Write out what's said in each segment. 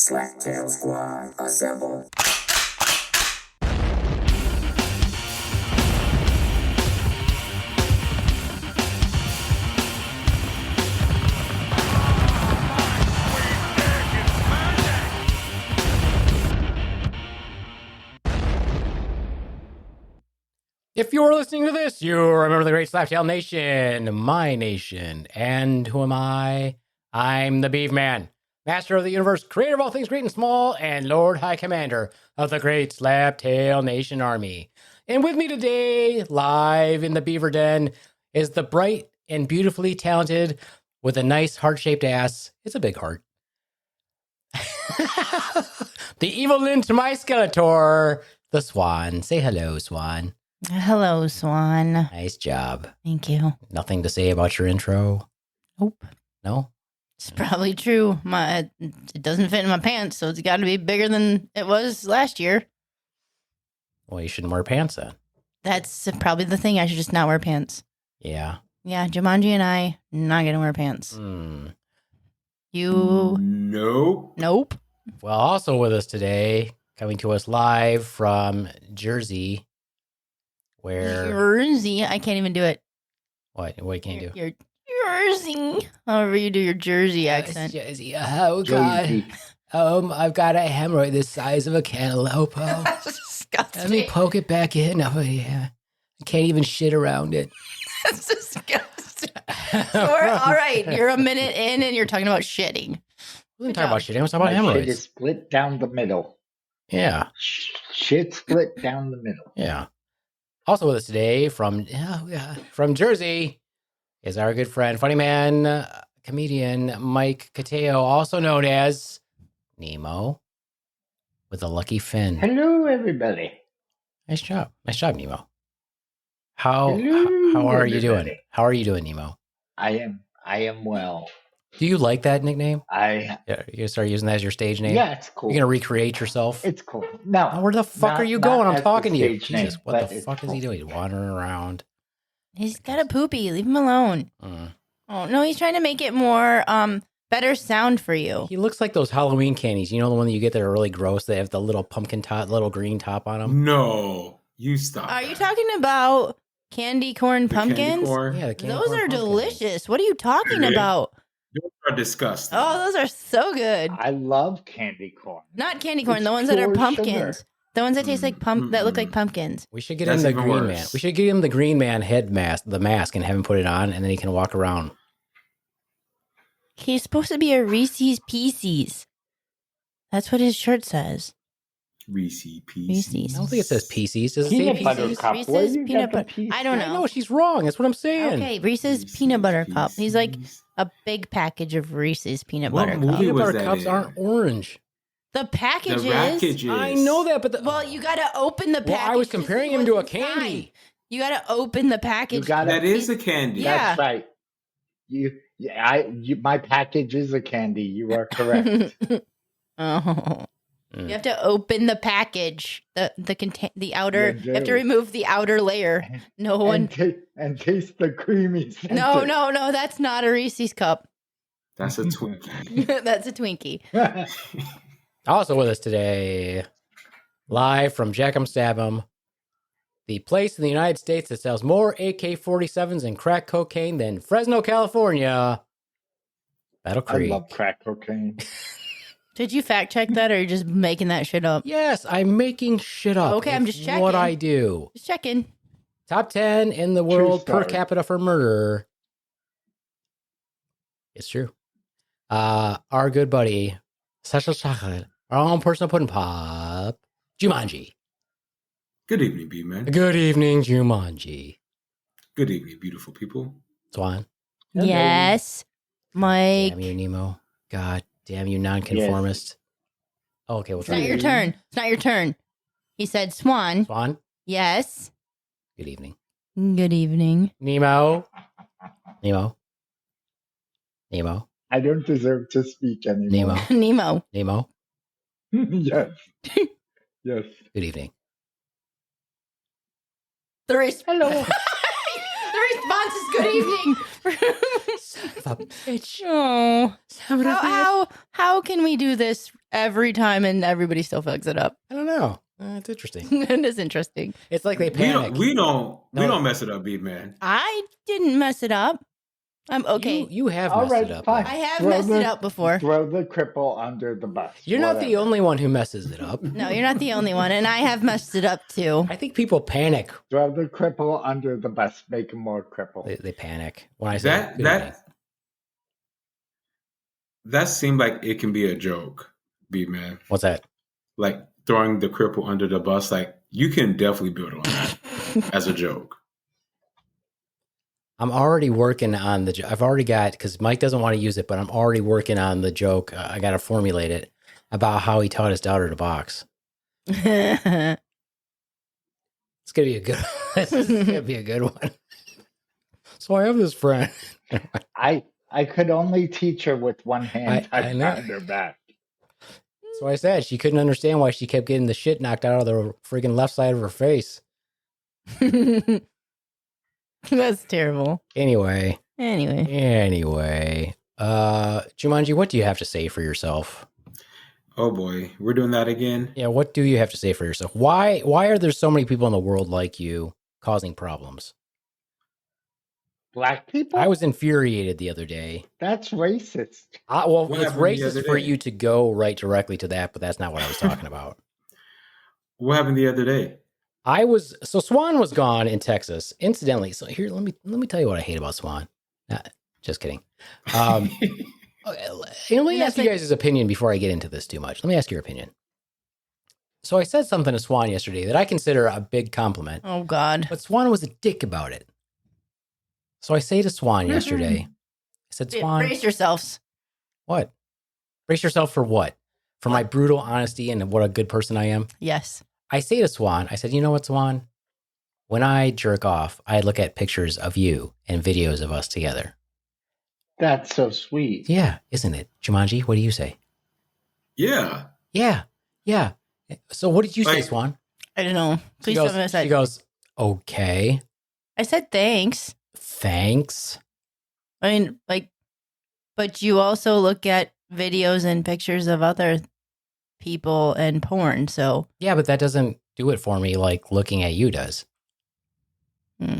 Slaptail Squad, assemble. If you're listening to this, you remember the great Slaptail Nation, my nation. And who am I? I'm the Beef Man, master of the universe, creator of all things great and small, and Lord High Commander of the great Slaptail Nation Army. And with me today, live in the Beaver Den, is the bright and beautifully talented, with a nice heart-shaped ass. It's a big heart. The evil lint to my Skeletor, the Swan. Say hello, Swan. Hello, Swan. Nice job. Thank you. Nothing to say about your intro? Nope. No? It's probably true. It doesn't fit in my pants, so it's got to be bigger than it was last year. Well, you shouldn't wear pants then. That's probably the thing. I should just not wear pants. Yeah. Yeah, Jumanji and I, not going to wear pants. You? Nope. Well, also with us today, coming to us live from Jersey, where... Jersey? I can't even do it. What can you do? Your Jersey. However you do your Jersey accent. Jersey. Oh, God. I've got a hemorrhoid the size of a cantaloupe. Disgusting. Let me poke it back in. Oh, yeah. I can't even shit around it. That's disgusting. All right, you're a minute in and you're talking about shitting. We didn't talk about shitting. I was talking about My shit hemorrhoids. is split down the middle. Yeah. Shit split down the middle. Yeah. Also with us today from Jersey is our good friend, funny man, comedian Mike Cotayo, also known as Nemo with a lucky fin. Hello, everybody. Nice job, Nemo. How Hello, are you doing? everybody. How are you doing, Nemo? I am well. Do you like that nickname? Yeah, Yeah, you gonna start using that as your stage name? it's cool. You're gonna recreate yourself? It's cool. No, Oh, where the fuck not- are you not going? I'm as the talking to you. stage name, Jesus, what but the it's fuck is he cool. doing? He's wandering around. He's got a poopy. Leave him alone. Oh, no, he's trying to make it more better sound for you. He looks like those Halloween candies. You know the one that you get that are really gross? They have the little pumpkin top, little green top on them. No, you stop. Are you talking about candy corn The candy pumpkins? corn? Yeah, the candy Those corn are pumpkins. delicious. What are you talking about? Those are disgusting. Oh, those are so good. I love candy corn. Not candy corn, It's the ones that are pure pumpkins. sugar. The ones that taste like that look like pumpkins. We should get That's him the even green worse. man. We should get him the green man head mask, the mask, and have him put it on, and then he can walk around. He's supposed to be a Reese's Pieces. That's what his shirt says. Reese's Pieces. Reese's. I don't think it says PCs. Does it say Peanut butter PCs? cup. Where Reese's you peanut got the butter. piece? I don't I know. know she's wrong. That's what I'm saying. Okay, Reese's peanut butter cup. He's like a big package of Reese's peanut What butter movie cup. Peanut was butter that cups in? aren't orange. The package The is. package is. I know that, but Well, you got to open the package. well, I was to comparing see him to a what's inside. candy. You got to open the package. You gotta- That is a candy. Yeah. That's right. My package is a candy. You are correct. Oh. Mm. You have to open the package. The outer. You You have to do. remove the outer layer. No one. and taste the creamy center. No. That's not a Reese's cup. That's a Twinkie. That's a Twinkie. Also with us today, live from Jack 'em Stab 'em, the place in the United States that sells more AK-47s and crack cocaine than Fresno, California, Battle I Creek. love crack cocaine. Did you fact check that, or are you just making that shit up? Yes, I'm making shit up. Okay, I'm It's just checking. what I do. Just checking. Top 10 in the world per story. capita for murder. It's true. Our good buddy, Special Chocolate, our own personal pudding pop, Jumanji. Good evening, B-Man. Good evening, Jumanji. Good evening, beautiful people. Swan. Hello. Yes, Mike. Damn you, Nemo. God damn you, nonconformist. Oh, okay, we'll It's try not your again. turn. It's not your turn. He said, Swan. Swan, Yes. good evening. Good evening. Nemo. Nemo. Nemo. I don't deserve to speak anymore. Nemo. Nemo. Nemo. Yes. Yes. Good evening. The Hello. the response is good evening. Son of a bitch. Oh, Son of a bitch. how can we do this every time and everybody still fucks it up? I don't know. It's interesting. It is interesting. It's like they We panic. don't mess it up, B man. I didn't mess it up. I'm okay. You have All messed right, it up. fine. I have Throw messed it up before. Throw the cripple under the bus. You're not the whatever. only one who messes it up. No, you're not the only one, and I have messed it up too. I think people panic. Throw the cripple under the bus. Make him more crippled. They panic when I say That seemed like it can be a joke, B man. What's that? Like throwing the cripple under the bus. Like you can definitely build on that as a joke. I'm already working on the joke. I've already got, because Mike doesn't want to use it, but I'm already working on the joke. I got to formulate it about how he taught his daughter to box. It's going to be a good This is going to be a good one. So I have this friend. I could only teach her with one hand I tied know. behind her back. So I said she couldn't understand why she kept getting the shit knocked out of the freaking left side of her face. That's terrible. Anyway. Anyway. Jumanji, what do you have to say for yourself? Oh boy, we're doing that again. Yeah, what do you have to say for yourself? Why are there so many people in the world like you causing problems? Black people? I was infuriated the other day. That's racist. Well, What it's happened the racist other for day? you to go right directly to that, but that's not what I was talking about. What happened the other day? So Swan was gone in Texas. Incidentally, so here let me tell you what I hate about Swan. Just kidding. Let me ask you guys' opinion before I get into this too much. Let me ask your opinion. So I said something to Swan yesterday that I consider a big compliment, Oh God. but Swan was a dick about it. So I say to Swan yesterday, I said, Swan, Brace yourselves. what? Brace yourself for what? For my brutal honesty and what a good person I am? Yes. I say to Swan, I said, you know what, Swan? When I jerk off, I look at pictures of you and videos of us together. That's so sweet. Yeah, isn't it? Jumanji, what do you say? Yeah. Yeah. So what did you say, Like- Swan? I don't know. Please tell me what I said. She goes, okay, I said thanks. thanks. I mean, but you also look at videos and pictures of other people and porn. So Yeah, but that doesn't do it for me like looking at you does.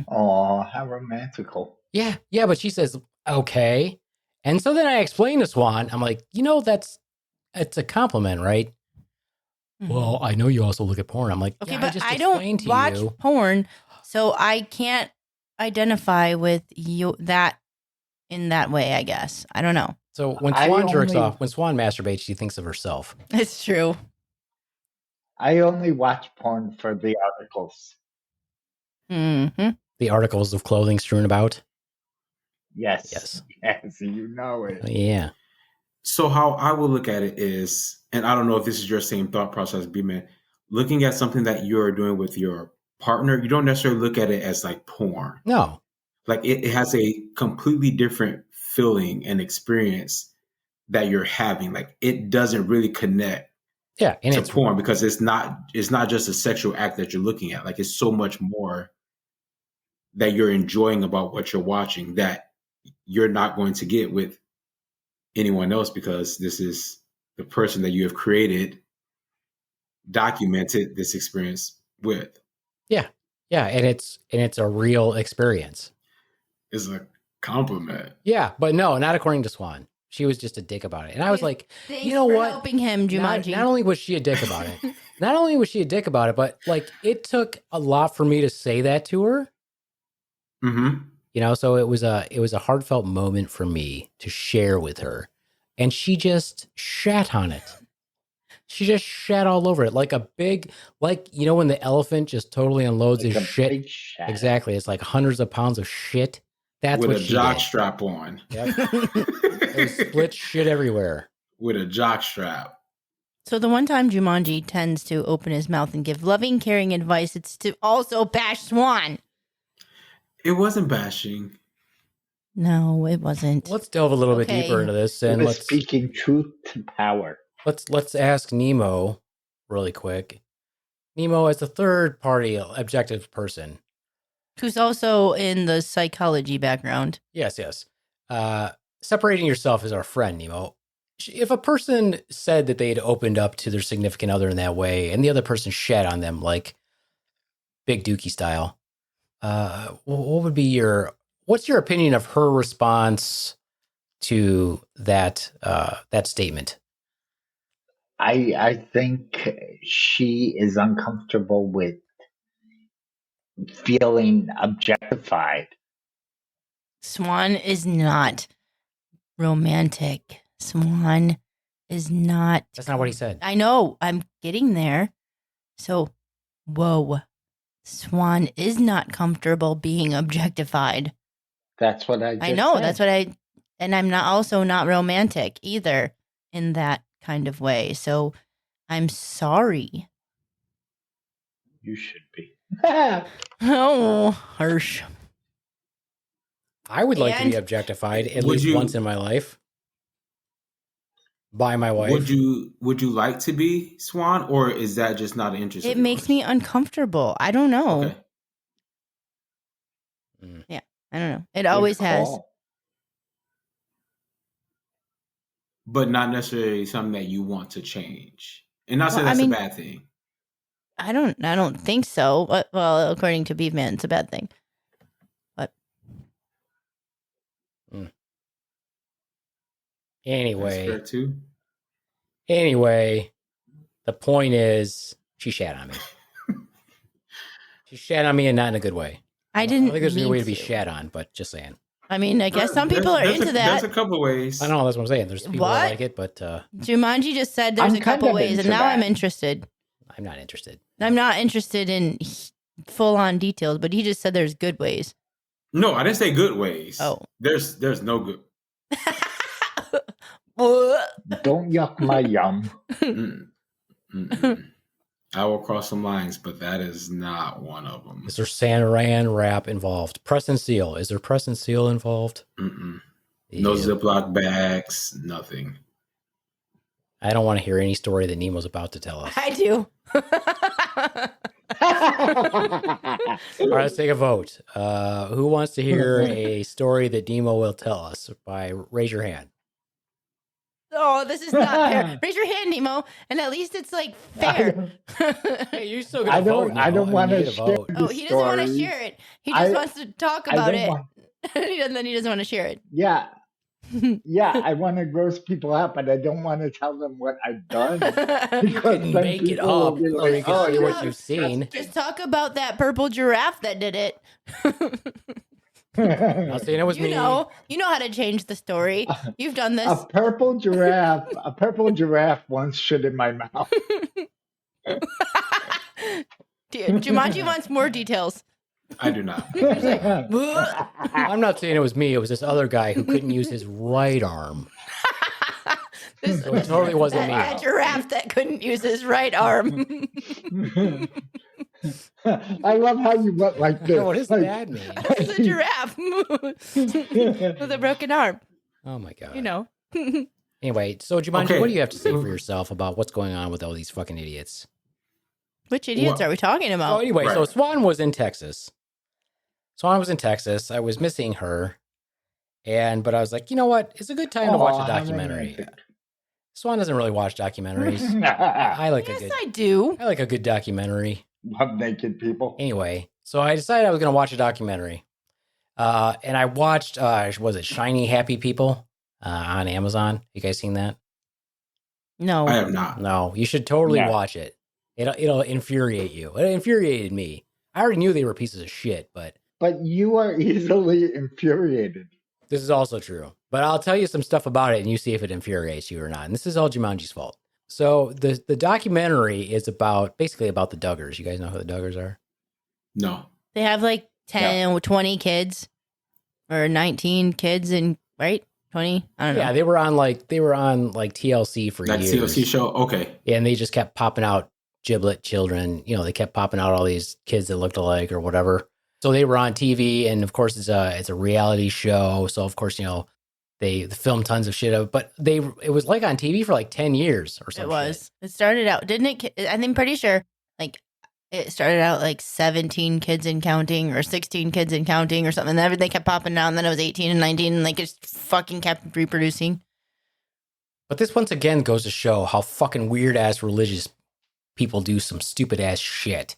Oh, how romantical. Yeah, but she says, okay. And so then I explained to Swan, I'm like, it's a compliment, right? Well, I know you also look at porn. I'm like, okay, yeah, but just I explained don't to watch you. porn, so I can't identify with you in that way. I guess I don't know. So when I Swan jerks only- off, when Swan masturbates, she thinks of herself. It's true. I only watch porn for the articles. Mm-hmm. The articles of clothing strewn about. Yes. Yes, you know it. Yeah. So how I will look at it is, and I don't know if this is your same thought process, B-Man, looking at something that you're doing with your partner, you don't necessarily look at it as like porn. No. Like it has a completely different feeling and experience that you're having. Like it doesn't really connect Yeah. And to it's porn because it's not just a sexual act that you're looking at. Like it's so much more that you're enjoying about what you're watching that you're not going to get with anyone else because this is the person that you have created, documented this experience with. Yeah, and it's a real experience. It's a compliment. Yeah, but no, not according to Swan. She was just a dick about it. And I was like, Thanks you know for what? helping him, Jumanji. Not only was she a dick about it, but like it took a lot for me to say that to her. Mm-hmm. You know, so it was a heartfelt moment for me to share with her. And she just shat on it. She just shat all over it like a big, like, you know, when the elephant just totally unloads Like his a shit. big shat. Exactly. It's like hundreds of pounds of shit. That's With what a she jock did. strap on. Yep. It was split shit everywhere. With a jock strap. So the one time Jumanji tends to open his mouth and give loving, caring advice, it's to also bash Swan. It wasn't bashing. No, it wasn't. Let's delve a little bit Okay. deeper into this, It and was speaking truth to power. let's ask Nemo really quick. Nemo, as a third party objective person, Who's also in the psychology background. yes. separating yourself as our friend, Nemo. If a person said that they'd opened up to their significant other in that way, and the other person shat on them like Big Dookie style, what would be what's your opinion of her response to that statement? I think she is uncomfortable with feeling objectified. Swan is not romantic. Swan is not. That's not what he said. I know. I'm getting there. So, whoa. Swan is not comfortable being objectified. That's what I just I know. said. That's what and I'm not romantic either in that kind of way. So, I'm sorry. You should be. Oh, harsh. I would like to And- be objectified at Would least you- once in my life by my wife. Would you like to be Swan, or is that just not an interest? It of makes yours? me uncomfortable. I don't know. Okay. I don't know. It always Good has. call. But not necessarily something that you want to change. And not saying Well, I that's mean- a bad thing. I don't think so. Well, according to Beefman, it's a bad thing. But That's Anyway, fair too. the point is she shat on me. She shat on me and not in a good way. I I didn't don't think there's a good mean way to be to. shat on, but just saying. I mean, I guess some people are into There's that. a couple of ways. I know that's what I'm saying. There's people What? that like it, but Jumanji just said there's I'm a couple kind of ways, and into now I'm that. interested. I'm not interested. I'm not interested in full on details, but he just said there's good ways. No, I didn't say good ways. Oh. There's no good. Don't yuck my yum. Mm, mm. I will cross some lines, but that is not one of them. Is there Saran wrap involved? Press and seal. Is there press and seal involved? No Yeah. Ziploc bags, nothing. I don't want to hear any story that Nemo's about to tell us. I do. All right, let's take a vote. Who wants to hear a story that Nemo will tell us? Raise your hand. Oh, this is not fair. Raise your hand, Nemo, and at least it's like fair. Hey, you still I got to don't- vote. I Nemo. don't wanna You need share vote. Oh, he doesn't want to stories. share it. He just I- wants to talk I about don't it. want- And then he doesn't want to share it. Yeah. Yeah, I want to gross people out, but I don't want to tell them what I've done. You Because can then make it people will up, be or you like, can "Oh, see you're what you've seen. Just talk about that purple giraffe that did it. I'm not saying it was You me. know how to change the story. You've done this. A purple giraffe once shit in my mouth. Jumanji wants more details. I do not. I'm not saying it was me. It was this other guy who couldn't use his right arm. So it totally wasn't me. That giraffe that couldn't use his right arm. I love how you went like this. What does Like, that mean? It's a giraffe with a broken arm. Oh my god. You know. Anyway, so Jumanji, Okay. what do you have to say for yourself about what's going on with all these fucking idiots? Which idiots What? are we talking Oh, about? anyway, so Right. Swan was in Texas. Swan was in Texas. I was missing her. But I was like, you know what? It's a good time to watch Aw, a how documentary. romantic. Swan doesn't really watch documentaries. I like Yes, I do. I like a good documentary. Love naked people. Anyway, so I decided I was going to watch a documentary. And I watched, was it Shiny Happy People on Amazon? You guys seen that? No. I have not. No, you should totally No. watch it. It'll infuriate you. It infuriated me. I already knew they were pieces of shit, but But you are easily infuriated. this is also true. But I'll tell you some stuff about it and you see if it infuriates you or not. And this is all Jumanji's fault. So the documentary is basically about the Duggars. You guys know who the Duggars are? No. They have like 10 or 20 kids or 19 kids and right? 20? I don't know. Yeah, they were on like TLC for That years. TLC show? Okay. And they just kept popping out giblet children. You know, they kept popping out all these kids that looked alike or whatever. So they were on TV, and of course it's a reality show. So of course, you know, they filmed tons of shit of it, but it was like on TV for like 10 years or It something. was. It started out, didn't it? I'm pretty sure like it started out like 17 kids and counting, or 16 kids and counting, or something. And everything kept popping down. And then it was 18 and 19, and like it just fucking kept reproducing. But this once again goes to show how fucking weird ass religious people do some stupid ass shit.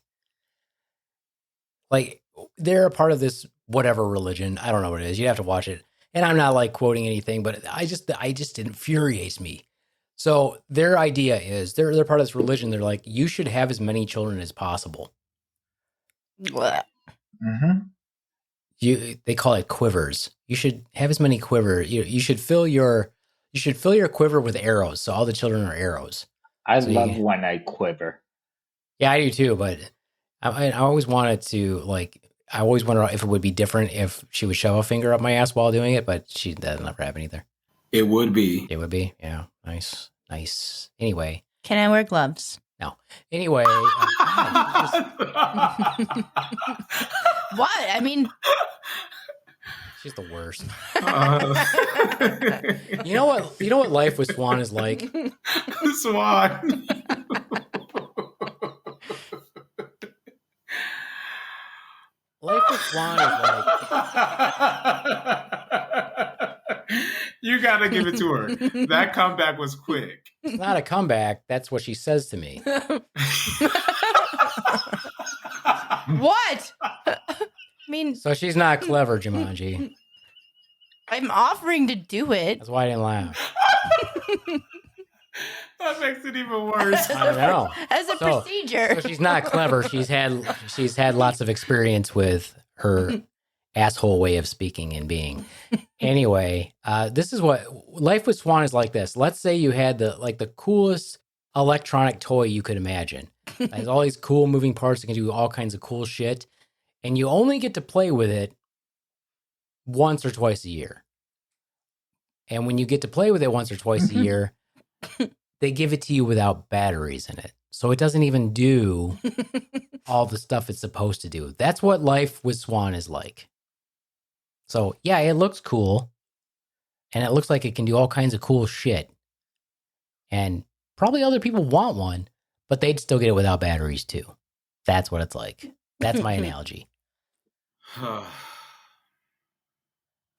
Like, they're a part of this whatever religion. I don't know what it is. You have to watch it. And I'm not like quoting anything, but I just it infuriates me. So their idea is they're part of this religion. They're like, you should have as many children as possible. Mm-hmm. They call it quivers. You should have as many quivers. You should fill your quiver with arrows. So all the children are arrows. I love when I quiver. Yeah, I do too. But I always wanted to like. I always wonder if it would be different if she would shove a finger up my ass while doing it, but that'll never happen either. It would be. It would be. Yeah. Nice. Anyway. Can I wear gloves? No. Anyway. What? I mean, she's the worst. You know what life with Swan is like? Swan. Life with Swan is like. You gotta give it to her. That comeback was quick. It's not a comeback. That's what she says to me. what? I mean, so she's not clever, Jumanji. I'm offering to do it. That's why I didn't laugh. That makes it even worse. I know. As a procedure. So she's not clever. She's had lots of experience with her asshole way of speaking and being. Anyway, this is what life with Swan is like. This. Let's say you had the coolest electronic toy you could imagine. It has all these cool moving parts that can do all kinds of cool shit, and you only get to play with it once or twice a year. And when you get to play with it once or twice a year, they give it to you without batteries in it. So it doesn't even do all the stuff it's supposed to do. That's what life with Swan is like. So, yeah, it looks cool. And it looks like it can do all kinds of cool shit. And probably other people want one, but they'd still get it without batteries too. That's what it's like. That's my analogy.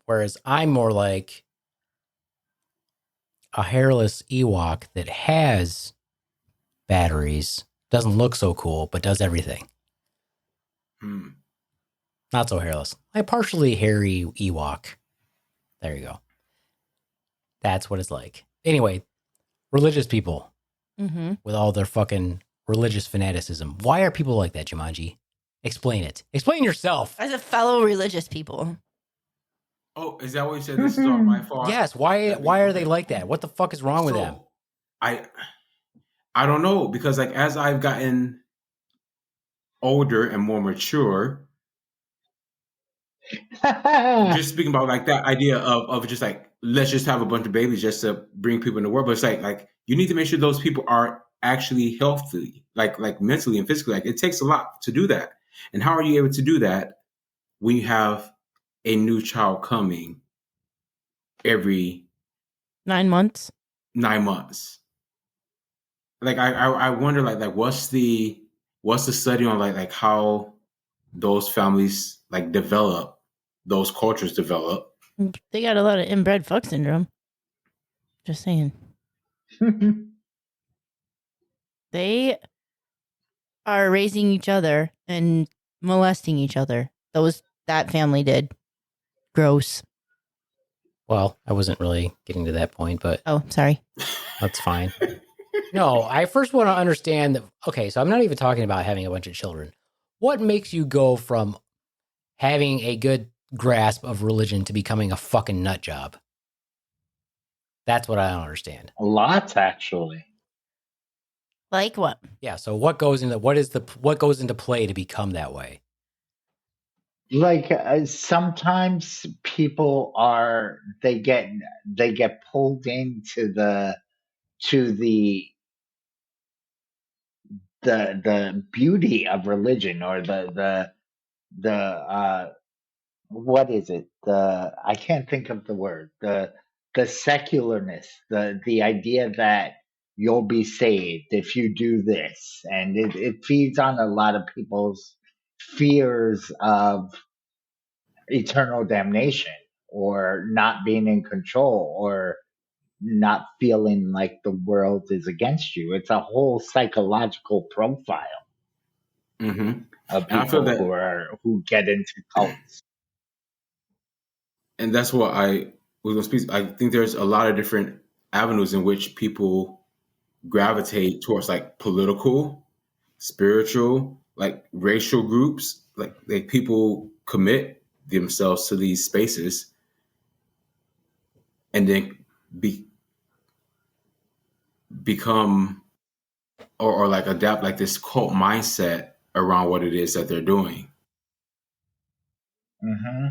Whereas I'm more like a hairless Ewok that has batteries, doesn't look so cool, but does everything. Not so hairless. A partially hairy Ewok. There you go. That's what it's like. Anyway, religious people with all their fucking religious fanaticism. Why are people like that, Jumanji? Explain it. Explain yourself. As a fellow religious people. Oh, is that what you said? This is all my fault? Yes. Why are they like that? What the fuck is wrong with them? I don't know, because like as I've gotten older and more mature, just speaking about like that idea of just like, let's just have a bunch of babies just to bring people in the world. But it's like you need to make sure those people are actually healthy, like mentally and physically. Like it takes a lot to do that. And how are you able to do that when you have a new child coming every 9 months? 9 months? Like I wonder like what's the study on like how those families like develop, those cultures develop? They got a lot of inbred fuck syndrome. Just saying. They are raising each other and molesting each other. That family did. Gross. Well, I wasn't really getting to that point, but oh, sorry. That's fine. No, I first want to understand that. Okay, so I'm not even talking about having a bunch of children. What makes you go from having a good grasp of religion to becoming a fucking nut job? That's what I don't understand. Lots, actually. Like what? Yeah. So what goes into play to become that way? Like sometimes people they get pulled into the beauty of religion, or the what is it? I can't think of the word. The secularness, the idea that you'll be saved if you do this. And it feeds on a lot of people's fears of eternal damnation or not being in control or not feeling like the world is against you. It's a whole psychological profile Mm-hmm. of And I feel people that, who get into cults. and that's what I was going to speak. I think there's a lot of different avenues in which people gravitate towards, like political, spiritual, like racial groups, like people commit themselves to these spaces and then become or like adapt like this cult mindset around what it is that they're doing. Mm-hmm.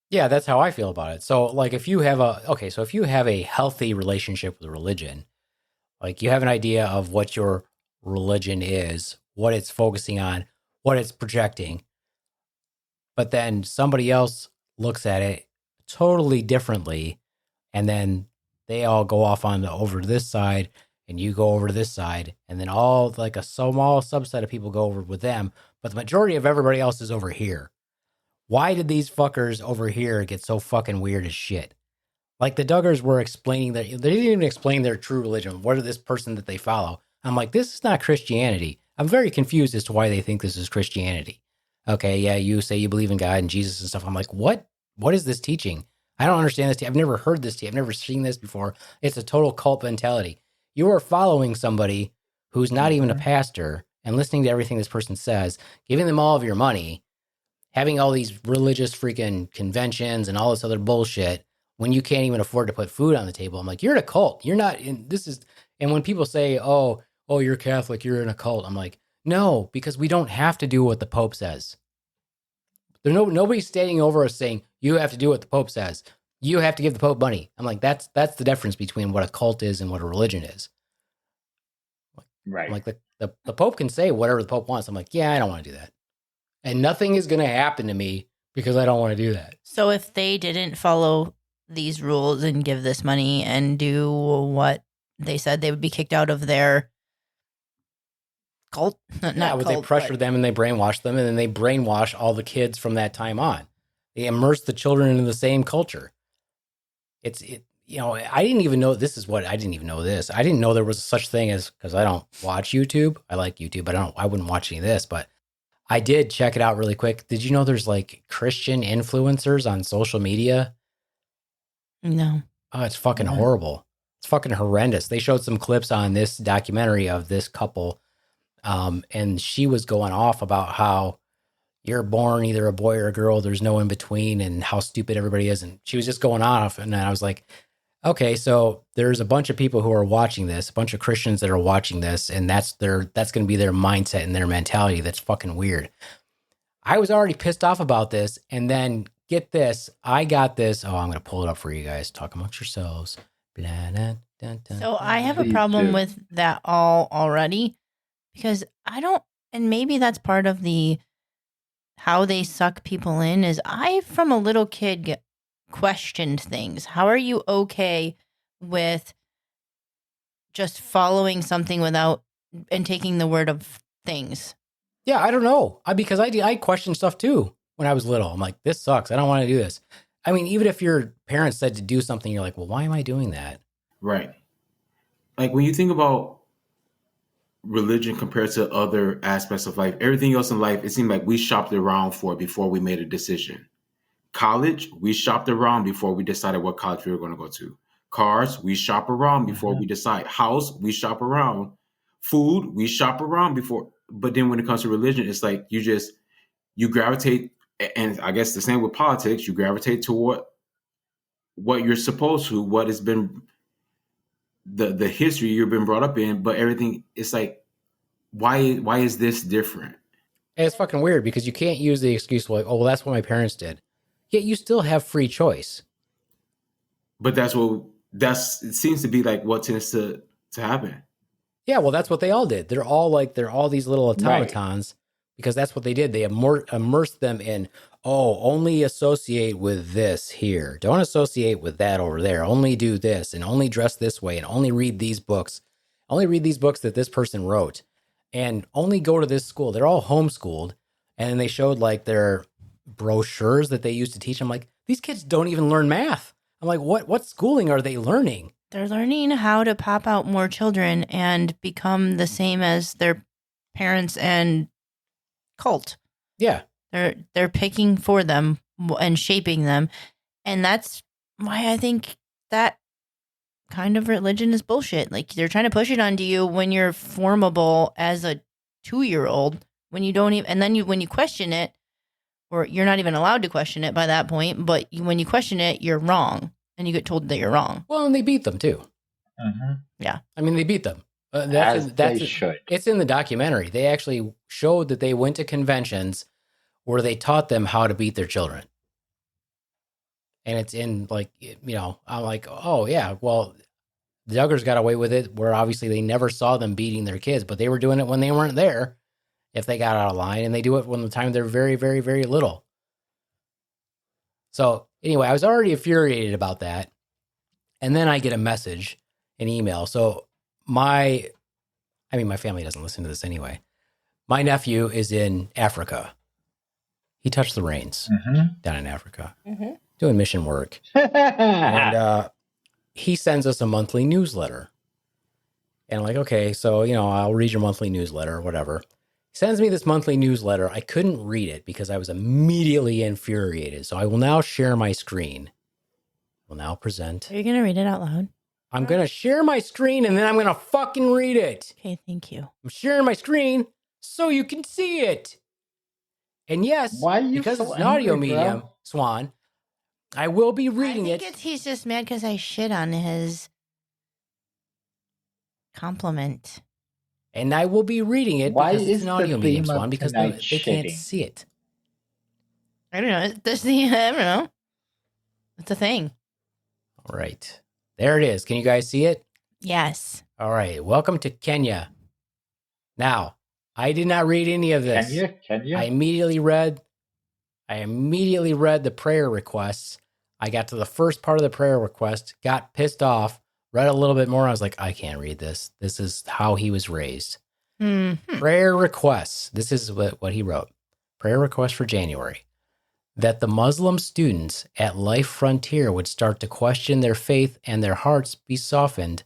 Yeah, that's how I feel about it. So, like, if you have a healthy relationship with religion, like you have an idea of what your religion is, what it's focusing on, what it's projecting, but then somebody else looks at it totally differently, and then they all go off on over to this side, and you go over to this side, and then all like a small subset of people go over with them, but the majority of everybody else is over here. Why did these fuckers over here get so fucking weird as shit? Like the Duggars were explaining that they didn't even explain their true religion. What is this person that they follow? I'm like, this is not Christianity. I'm very confused as to why they think this is Christianity. Okay, yeah, you say you believe in God and Jesus and stuff. I'm like, what? What is this teaching? I don't understand this. I've never heard this. I've never seen this before. It's a total cult mentality. You are following somebody who's not even a pastor and listening to everything this person says, giving them all of your money, having all these religious freaking conventions and all this other bullshit when you can't even afford to put food on the table. I'm like, you're in a cult. You're not in this is, and when people say, oh, you're Catholic, you're in a cult. I'm like, no, because we don't have to do what the Pope says. Nobody's standing over us saying, you have to do what the Pope says. You have to give the Pope money. I'm like, that's the difference between what a cult is and what a religion is. Right. I'm like, the Pope can say whatever the Pope wants. I'm like, yeah, I don't want to do that. And nothing is going to happen to me because I don't want to do that. So if they didn't follow these rules and give this money and do what they said, they would be kicked out of their cult. They pressure them and they brainwash them, and then they brainwash all the kids from that time on. They immerse the children into the same culture. I didn't even know this. I didn't know there was such thing as, because I don't watch YouTube. I like YouTube, but I wouldn't watch any of this, but I did check it out really quick. Did you know there's like Christian influencers on social media? No. Oh, it's fucking horrible. It's fucking horrendous. They showed some clips on this documentary of this couple, and she was going off about how you're born either a boy or a girl. There's no in between, and how stupid everybody is. And she was just going off. And I was like, okay, so there's a bunch of people who are watching this, a bunch of Christians that are watching this, and that's going to be their mindset and their mentality. That's fucking weird. I was already pissed off about this, and then get this, I got this. Oh, I'm going to pull it up for you guys. Talk amongst yourselves. So I have a problem with that already, because I don't, and maybe that's part of how they suck people in, is I, from a little kid, questioned things. How are you okay with just following something without and taking the word of things? Yeah, I don't know. Because I questioned stuff too when I was little. I'm like, this sucks. I don't want to do this. I mean, even if your parents said to do something, you're like, well, why am I doing that? Right. Like when you think about religion compared to other aspects of life, everything else in life, it seemed like we shopped around for before we made a decision. College, we shopped around before we decided what college we were going to go to. Cars, we shop around before we decide. House, we shop around. Food, we shop around before. But then when it comes to religion, it's like you gravitate, and I guess the same with politics, you gravitate toward what you're supposed to, what has been the history you've been brought up in, but everything, it's like, why is this different? And it's fucking weird because you can't use the excuse like, oh, well, that's what my parents did. Yet you still have free choice. But it seems to be like what tends to happen. Yeah, well, that's what they all did. They're all these little automatons because that's what they did. They immersed them in, only associate with this here. Don't associate with that over there. Only do this and only dress this way and only read these books. only read these books that this person wrote, and only go to this school. They're all homeschooled. And then they showed like their brochures that they used to teach. I'm like, these kids don't even learn math. I'm like, what schooling are they learning? They're learning how to pop out more children and become the same as their parents and cult. Yeah. They're picking for them and shaping them. And that's why I think that kind of religion is bullshit. Like, they're trying to push it onto you when you're formable as a 2-year-old, when you don't even, and then when you question it, or you're not even allowed to question it by that point, but when you question it, you're wrong, and you get told that you're wrong. Well, and they beat them too. Mm-hmm. Yeah. I mean, they beat them. They should. It's in the documentary. They actually showed that they went to conventions where they taught them how to beat their children. And it's in, like, I'm like, oh, yeah, well, the Duggars got away with it, where obviously they never saw them beating their kids, but they were doing it when they weren't there, if they got out of line, and they do it when the time they're very, very, very little. So anyway, I was already infuriated about that. And then I get a message, an email. So my family doesn't listen to this anyway. My nephew is in Africa. He touched the reins down in Africa, doing mission work. And he sends us a monthly newsletter. And I'm like, okay, so, I'll read your monthly newsletter or whatever. He sends me this monthly newsletter. I couldn't read it because I was immediately infuriated. So I will now share my screen. Will now present. Are you going to read it out loud? I'm going to share my screen and then I'm going to fucking read it. Okay, thank you. I'm sharing my screen so you can see it. And yes, because it's an audio medium, Swan, I will be reading it. He's just mad because I shit on his compliment. And I will be reading it because it's an audio medium, Swan, because they can't see it. I don't know. I don't know. It's a thing. All right. There it is. Can you guys see it? Yes. All right. Welcome to Kenya. Now, I did not read any of this. Kenya? I immediately read the prayer requests. I got to the first part of the prayer request, got pissed off, read a little bit more. I was like, I can't read this. This is how he was raised. Mm-hmm. Prayer requests. This is what he wrote. Prayer request for January. That the Muslim students at Life Frontier would start to question their faith and their hearts be softened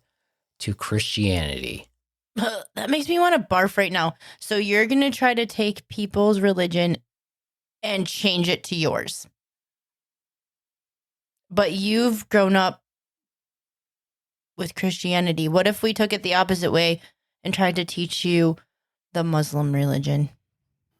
to Christianity. That makes me want to barf right now. So you're going to try to take people's religion and change it to yours. But you've grown up with Christianity. What if we took it the opposite way and tried to teach you the Muslim religion?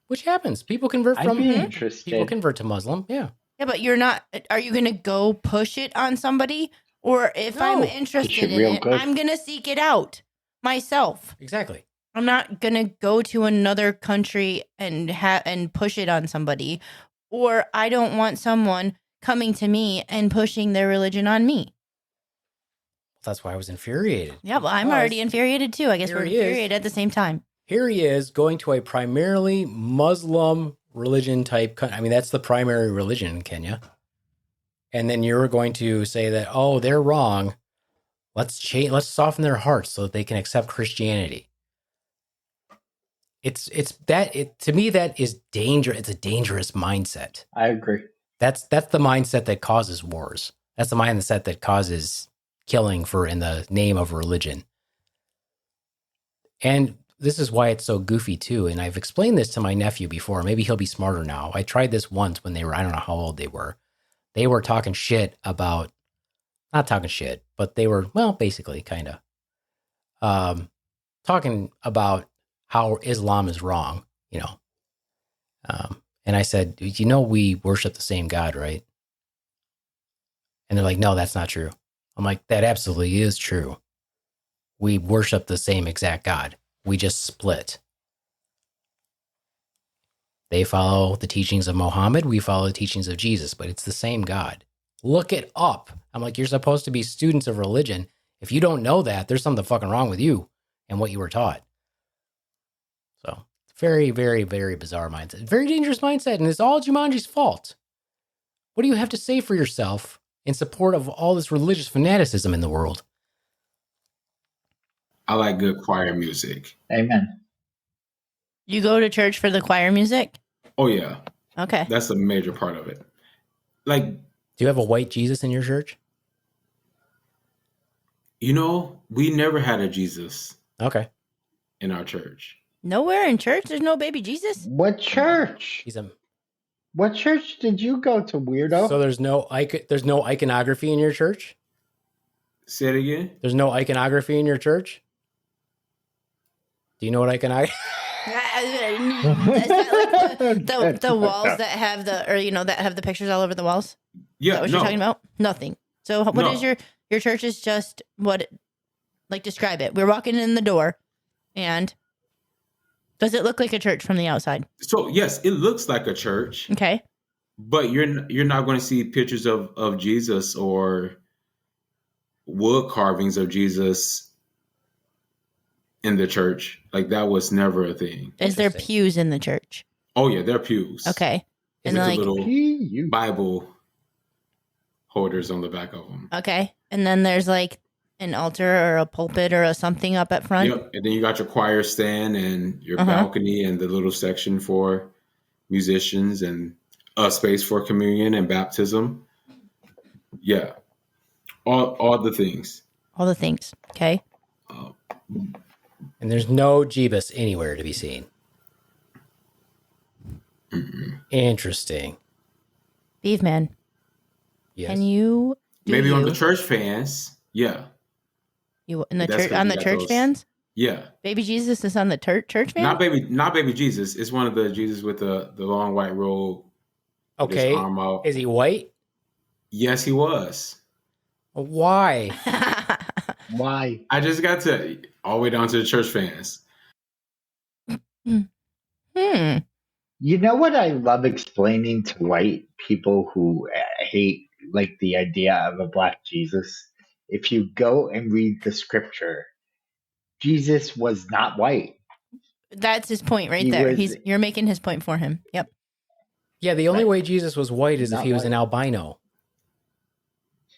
Which happens. People convert from people convert to Muslim. Yeah. Yeah, but you're not. Are you going to go push it on somebody? Or if I'm interested in it, I'm going to seek it out myself. Exactly. I'm not going to go to another country and push it on somebody. Or I don't want someone coming to me and pushing their religion on me. That's why I was infuriated. Yeah, well, I'm already infuriated too. I guess we're infuriated at the same time. Here he is going to a primarily Muslim religion type country. I mean, that's the primary religion in Kenya. And then you're going to say that, oh, they're wrong. Let's soften their hearts so that they can accept Christianity. To me, that is danger. It's a dangerous mindset. I agree. That's the mindset that causes wars. That's the mindset that causes killing in the name of religion. And this is why it's so goofy too. And I've explained this to my nephew before. Maybe he'll be smarter now. I tried this once when they were, I don't know how old they were. They were talking shit about, not talking shit, but they were, well, basically kind of talking about how Islam is wrong, and I said, we worship the same God, right? And they're like, no, that's not true. I'm like, that absolutely is true. We worship the same exact God. We just split. They follow the teachings of Muhammad. We follow the teachings of Jesus, but it's the same God. Look it up. I'm like, you're supposed to be students of religion. If you don't know that, there's something fucking wrong with you and what you were taught. So very, very, very bizarre mindset. Very dangerous mindset, and it's all Jumanji's fault. What do you have to say for yourself in support of all this religious fanaticism in the world? I like good choir music. Amen. You go to church for the choir music? Oh yeah, Okay. that's a major part of it. Like, Do you have a white Jesus in your church? We never had a Jesus Okay. in our church. Nowhere in church? There's no baby Jesus? What church? What church did you go to, weirdo? So there's no iconography in your church? Say it again. There's no iconography in your church? Do you know what iconography? Is that like the walls that have that have the pictures all over the walls? Yeah, Is that what you're talking about? Nothing. So what is your church is just what, like, describe it. We're walking in the door, and does it look like a church from the outside? So yes, it looks like a church. Okay. But you're not going to see pictures of Jesus or wood carvings of Jesus in the church. Like, that was never a thing. Is there pews in the church? Oh yeah, there are pews. Okay. And like little Bible holders on the back of them. Okay. And then there's like an altar or a pulpit or a something up at front. Yep. And then you got your choir stand and your balcony and the little section for musicians and a space for communion and baptism. Yeah. All the things. All the things. Okay. And there's no Jeebus anywhere to be seen. Interesting. Beef man. Yes. Can you maybe on the church fans? Yeah. You in the church on the church fans? Yeah. Baby Jesus is on the church fans? Not baby Jesus. It's one of the Jesus with the long white robe. Okay. Is he white? Yes, he was. Why? Why? I just got to all the way down to the church fans. You know what I love explaining to white people who hate like the idea of a black Jesus? If you go and read the scripture, Jesus was not white. That's his point right there. You're making his point for him. Yep. Yeah, the only way Jesus was white is if he was an albino.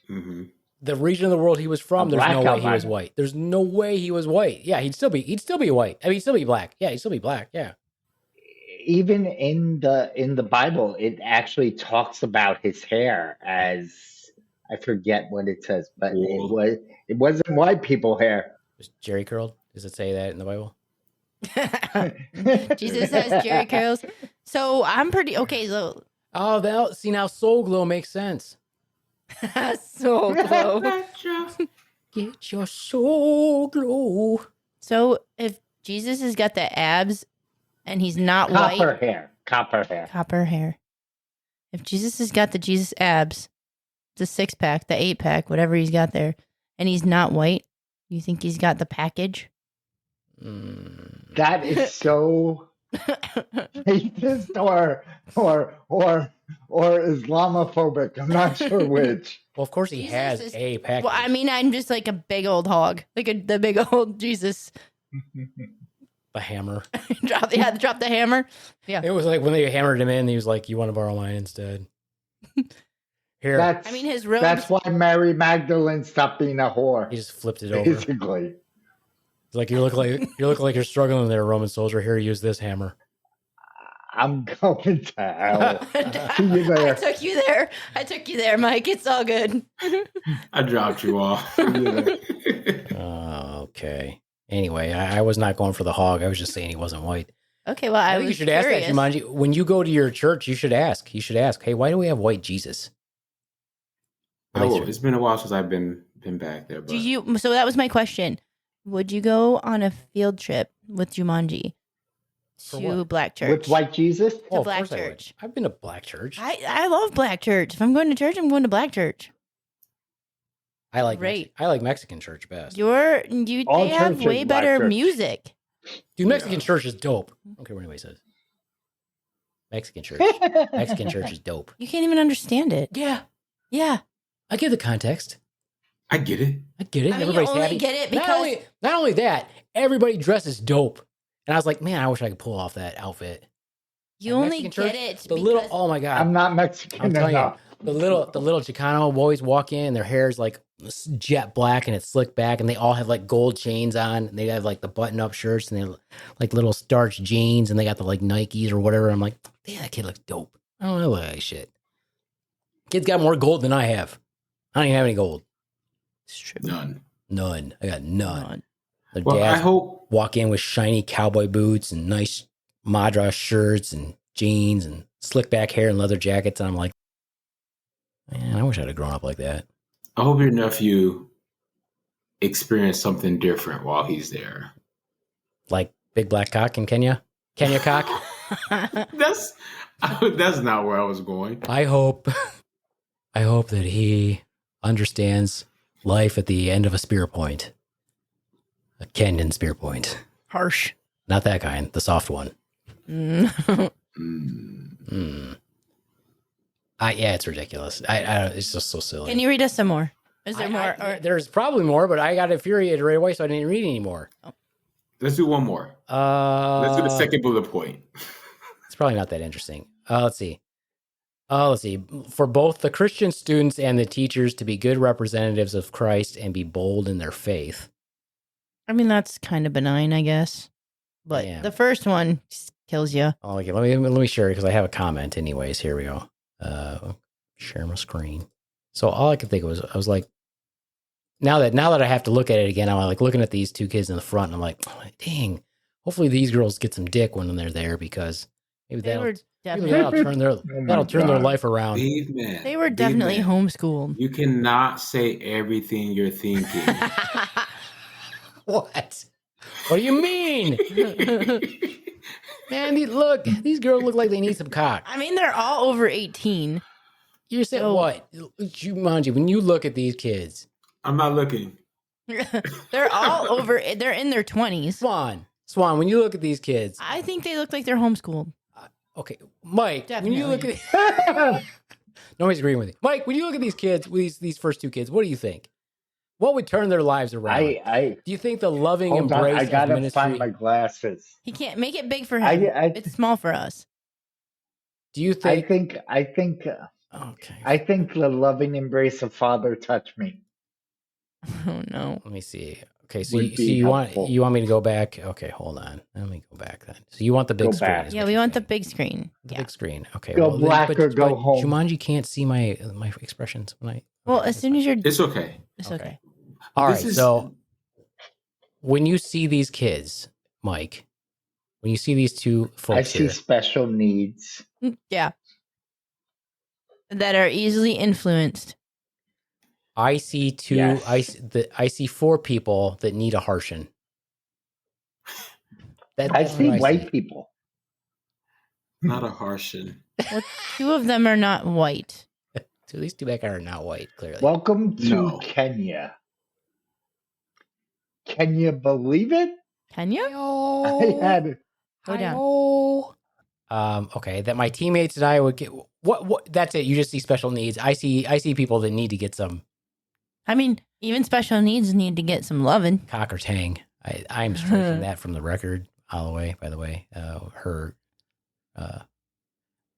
Mm-hmm. The region of the world he was from, there's no way he was white. There's no way he was white. Yeah, he'd still be white. I mean, he'd still be black. Yeah, he'd still be black. Yeah. Even in the Bible, it actually talks about his hair as, I forget what it says, but it wasn't white people hair. Was Jerry curled? Does it say that in the Bible? Jesus has Jerry curls. So I'm pretty okay. So now Soul Glow makes sense. Soul Glow. Get your soul glow. So if Jesus has got the abs and he's not Copper white. Copper hair. If Jesus has got the Jesus abs, the 6-pack, the 8-pack, whatever he's got there, and he's not white, you think he's got the package? That is so racist or Islamophobic. I'm not sure which. Well, of course he has a package. Well, I mean, I'm just like a big old hog, like the big old Jesus. The hammer. Drop the hammer. Yeah. It was like when they hammered him in, he was like, "You want to borrow mine instead?" Here. His robes. That's why Mary Magdalene stopped being a whore. He just flipped it over. Basically. It's like you look like you're struggling there, Roman soldier. Here, use this hammer. I'm going to hell. See you there. I took you there, Mike. It's all good. I dropped you off. Okay. Anyway, I was not going for the hog. I was just saying he wasn't white. Okay, well, I think you should ask that, Jumanji. When you go to your church, you should ask. You should ask, hey, why do we have white Jesus? It's been a while since I've been back there. But... So that was my question. Would you go on a field trip with Jumanji to Black Church? With white Jesus? To Black Church. I've been to Black Church. I love Black Church. If I'm going to church, I'm going to Black Church. I like Mexican church best. They have way better music. Dude, Mexican church is dope. I don't care what anybody says. Mexican church is dope. You can't even understand it. Yeah. I get the context. I get it. Everybody's happy. Get it because not only that, everybody dresses dope. And I was like, man, I wish I could pull off that outfit. You only get it The little, oh my God. I'm not Mexican I'm telling enough. you, the little Chicano always walk in, their hair is like jet black and it's slicked back, and they all have like gold chains on, and they have like the button up shirts, and they like little starch jeans, and they got the like Nikes or whatever. I'm like, damn, that kid looks dope. I don't know that shit. Kid's got more gold than I have. I don't even have any gold. It's true. None. I got none. Their Well, dads I hope walk in with shiny cowboy boots and nice Madras shirts and jeans and slick back hair and leather jackets. And I'm like, man, I wish I'd have grown up like that. I hope your nephew experienced something different while he's there. Like big black cock in Kenya? Kenya cock? That's not where I was going. I hope that he understands life at the end of a spear point. A Kenyan spear point. Harsh. Not that kind, the soft one. Yeah, it's ridiculous. It's just so silly. Can you read us some more? Is there more? There's probably more, but I got infuriated right away, so I didn't read anymore. Oh. Let's do one more. Let's do the second bullet point. It's probably not that interesting. Let's see. For both the Christian students and the teachers to be good representatives of Christ and be bold in their faith. I mean, that's kind of benign, I guess. But the first one just kills you. Oh, okay, let me share it because I have a comment. Anyways, here we go. Share my screen. So all I could think was, I was like, now that I have to look at it again, I'm like looking at these two kids in the front, and I'm like, oh, dang. Hopefully these girls get some dick when they're there, because maybe that'll turn their life around. They were definitely homeschooled. You cannot say everything you're thinking. What? What do you mean? Man, these girls look like they need some cock. I mean, they're all over 18. You said what? Jumanji, when you look at these kids. I'm not looking. They're all over, they're in their 20s. Swan, when you look at these kids. I think they look like they're homeschooled. Okay, Mike, definitely. When you look at nobody's agreeing with you. Mike, when you look at these kids, these first two kids, what do you think? What would turn their lives around? Do you think the loving embrace I gotta of ministry? find my glasses. He can't make it big for him. It's small for us. Do you think? I think. Okay. I think the loving embrace of Father touched me. Oh no. Let me see. Okay, so you want me to go back? Okay, hold on. Let me go back then. So you want the big screen? Yeah, we want the big screen. The big screen. Okay. Go black or go home. Jumanji can't see my expressions when I. Well, as soon as you're. It's okay. It's okay. All right. So when you see these kids, Mike, when you see these two folks, I see special needs. Yeah. That are easily influenced. I see two. Yes. I see four people that need a Harshin. I see white people. Not a Harshin. Well, two of them are not white. So these two back are not white, clearly. Welcome to Kenya. Can you believe it? Kenya? I had go down. Okay, that my teammates and I would get what that's it. You just see special needs. I see people that need to get some. I mean, even special needs need to get some loving. Cock or tang. I'm striking that from the record all the way, by the way.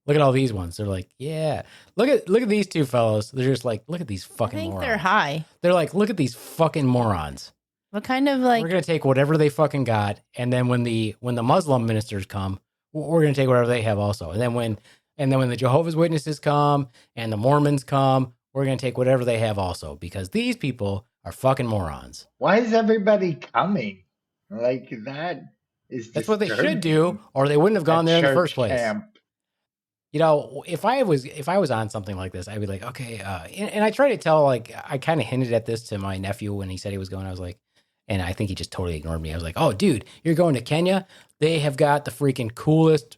Look at all these ones. They're like, yeah. Look at these two fellows. They're just like, look at these fucking morons. I think they're high. They're like, look at these fucking morons. What kind of like... We're going to take whatever they fucking got, and then when the Muslim ministers come, we're going to take whatever they have also. And then when the Jehovah's Witnesses come and the Mormons come, we're going to take whatever they have also, because these people are fucking morons. Why is everybody coming? Like, that is That's what they should do, or they wouldn't have gone there in the first place. Camp. You know, if I was on something like this, I'd be like, okay. And I try to tell, like, I kind of hinted at this to my nephew when he said he was going. I was like, and I think he just totally ignored me. I was like, oh, dude, you're going to Kenya? They have got the freaking coolest,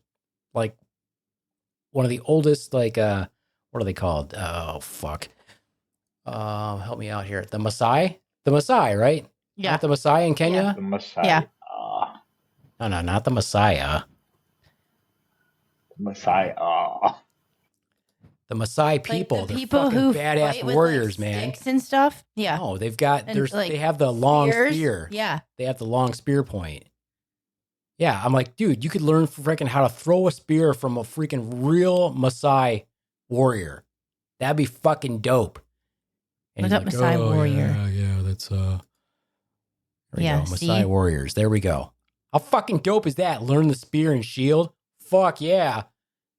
like, one of the oldest, like, what are they called? Oh, fuck. Help me out here. The Maasai, right? Yeah. Not the Maasai in Kenya? Yeah. The Maasai. Yeah. No, not the Messiah. Maasai. The Maasai people, like the they're people fucking who badass fight with, warriors, like, man. Sticks and stuff. Yeah. No, they've got And, like, they have the long spears. spear. Yeah. They have the long spear point. Yeah, I'm like, dude, you could learn freaking how to throw a spear from a freaking real Maasai warrior. That'd be fucking dope. And Look he's up like, Maasai warrior. Yeah, that's There we Yeah, go, see? Maasai warriors. There we go. How fucking dope is that? Learn the spear and shield. Fuck yeah,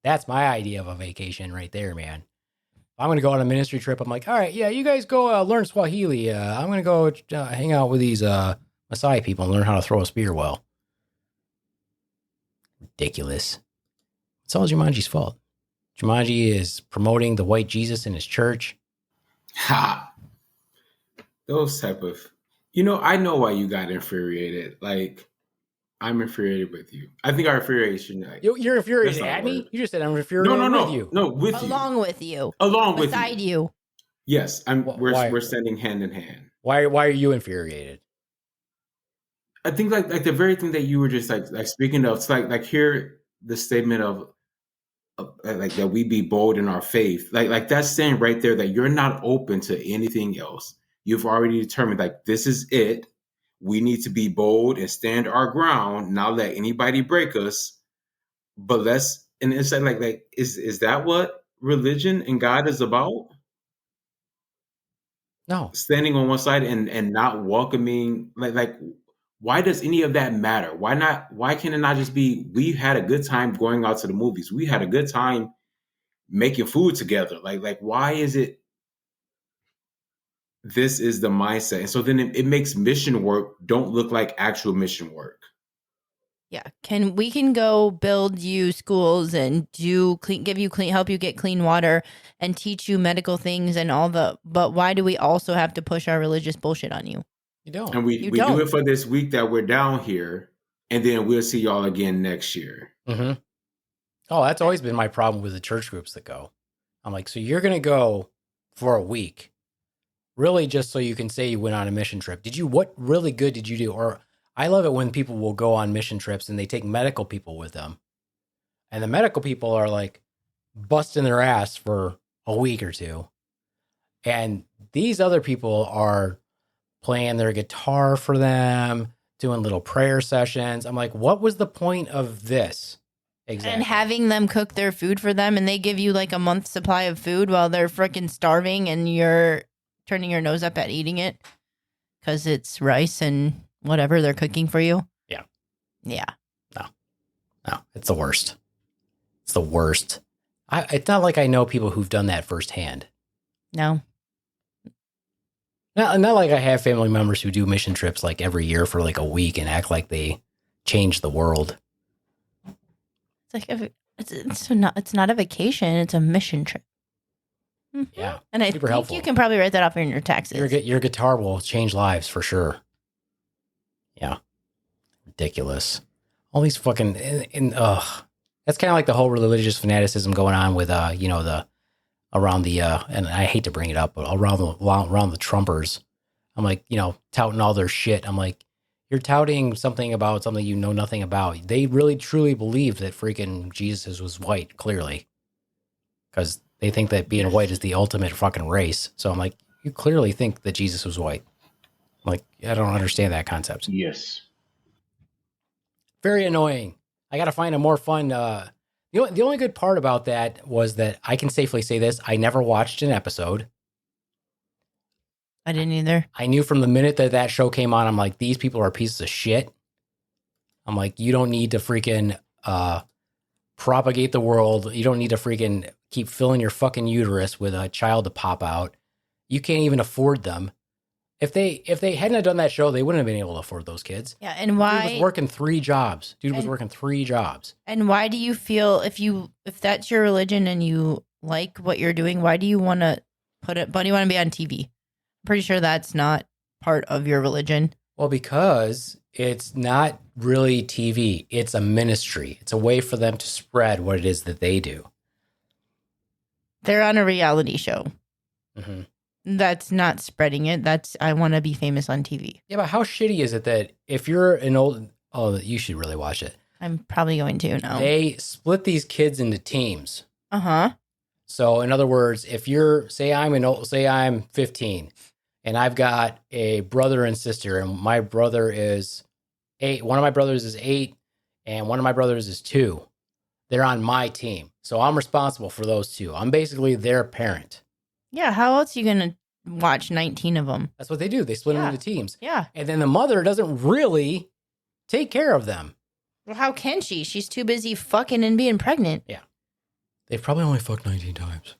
that's my idea of a vacation right there, man. I'm gonna go on a ministry trip. I'm like, all right, yeah, you guys go learn Swahili. I'm gonna go hang out with these Maasai people and learn how to throw a spear well. Ridiculous. It's all Jumanji's fault. Jumanji is promoting the white Jesus in his church. Ha! Those type of, I know why you got infuriated. Like, I'm infuriated with you. I think our infuriation. You're infuriated at me? You just said I'm infuriated with you. No, with you. Along with you. Along with Beside you. Yes, we're standing hand in hand. Why are you infuriated? I think like the very thing that you were just like speaking of. It's like here the statement of like that we be bold in our faith. Like that's saying right there that you're not open to anything else. You've already determined like this is it. We need to be bold and stand our ground, not let anybody break us. But and it's like is that what religion and God is about? No. Standing on one side and not welcoming, like why does any of that matter? Why can it not just be we had a good time going out to the movies? We had a good time making food together. Like why is it this is the mindset? And so then it makes mission work don't look like actual mission work. Yeah, we can go build you schools and help you get clean water and teach you medical things and but why do we also have to push our religious bullshit on you? You don't. And we do it for this week that we're down here, and then we'll see y'all again next year. Mm-hmm. Oh, that's always been my problem with the church groups that go. I'm like, so you're going to go for a week, really just so you can say you went on a mission trip. What really good did you do? Or I love it when people will go on mission trips and they take medical people with them. And the medical people are like busting their ass for a week or two. And these other people are playing their guitar for them, doing little prayer sessions. I'm like, what was the point of this? Exactly. And having them cook their food for them, and they give you like a month's supply of food while they're freaking starving and you're turning your nose up at eating it because it's rice and whatever they're cooking for you. Yeah. Yeah. No, it's the worst. It's the worst. It's not like I know people who've done that firsthand. No. Not like I have family members who do mission trips like every year for like a week and act like they changed the world. It's like it's not a vacation; it's a mission trip. Mm-hmm. Yeah, and I think helpful. You can probably write that off in your taxes. Your guitar will change lives for sure. Yeah, ridiculous. All these fucking that's kind of like the whole religious fanaticism going on with around the and I hate to bring it up, but around the Trumpers. I'm like, touting all their shit. I'm like, you're touting something about something you know nothing about. They really truly believe that freaking Jesus was white, clearly, because they think that being white is the ultimate fucking race. So I'm like, you clearly think that Jesus was white. I'm like, I don't understand that concept. Yes. Very annoying. I got to find a more fun. The only good part about that was that I can safely say this. I never watched an episode. I didn't either. I knew from the minute that show came on, I'm like, these people are pieces of shit. I'm like, you don't need to freaking propagate the world. You don't need to freaking keep filling your fucking uterus with a child to pop out. You can't even afford them. If they hadn't have done that show, they wouldn't have been able to afford those kids. Yeah, and why? Dude was working 3 jobs. And why do you feel if that's your religion and you like what you're doing, why do you want to why do you want to be on TV? I'm pretty sure that's not part of your religion. Well, because it's not really TV. It's a ministry. It's a way for them to spread what it is that they do. They're on a reality show. Mm-hmm. That's not spreading it. That's I want to be famous on TV. Yeah, but how shitty is it that if you're an old... Oh, you should really watch it. I'm probably going to now. They split these kids into teams. Uh-huh. So, in other words, if you're... Say I'm 15, and I've got a brother and sister, and my brother is 8. One of my brothers is 8, and one of my brothers is 2. They're on my team. So I'm responsible for those 2. I'm basically their parent. Yeah, how else are you going to watch 19 of them? That's what they do. They split them into teams. Yeah. And then the mother doesn't really take care of them. Well, how can she? She's too busy fucking and being pregnant. Yeah. They've probably only fucked 19 times.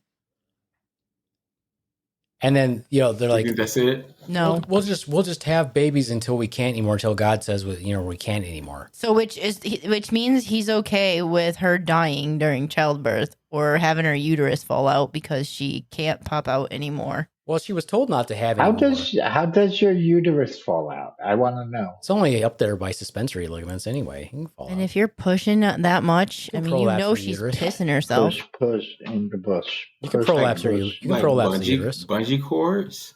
And then, they're like, you think that's it? No. We'll just have babies until we can't anymore, until God says, we can't anymore. So which means he's okay with her dying during childbirth or having her uterus fall out because she can't pop out anymore. Well, she was told not to have it anymore. How does your uterus fall out? I want to know. It's only up there by suspensory ligaments anyway. It can fall And out. if you're pushing that much, I mean, she's uterus. pissing herself. Push in the bush. You can prolapse her. You can prolapse the uterus. Bungee cords?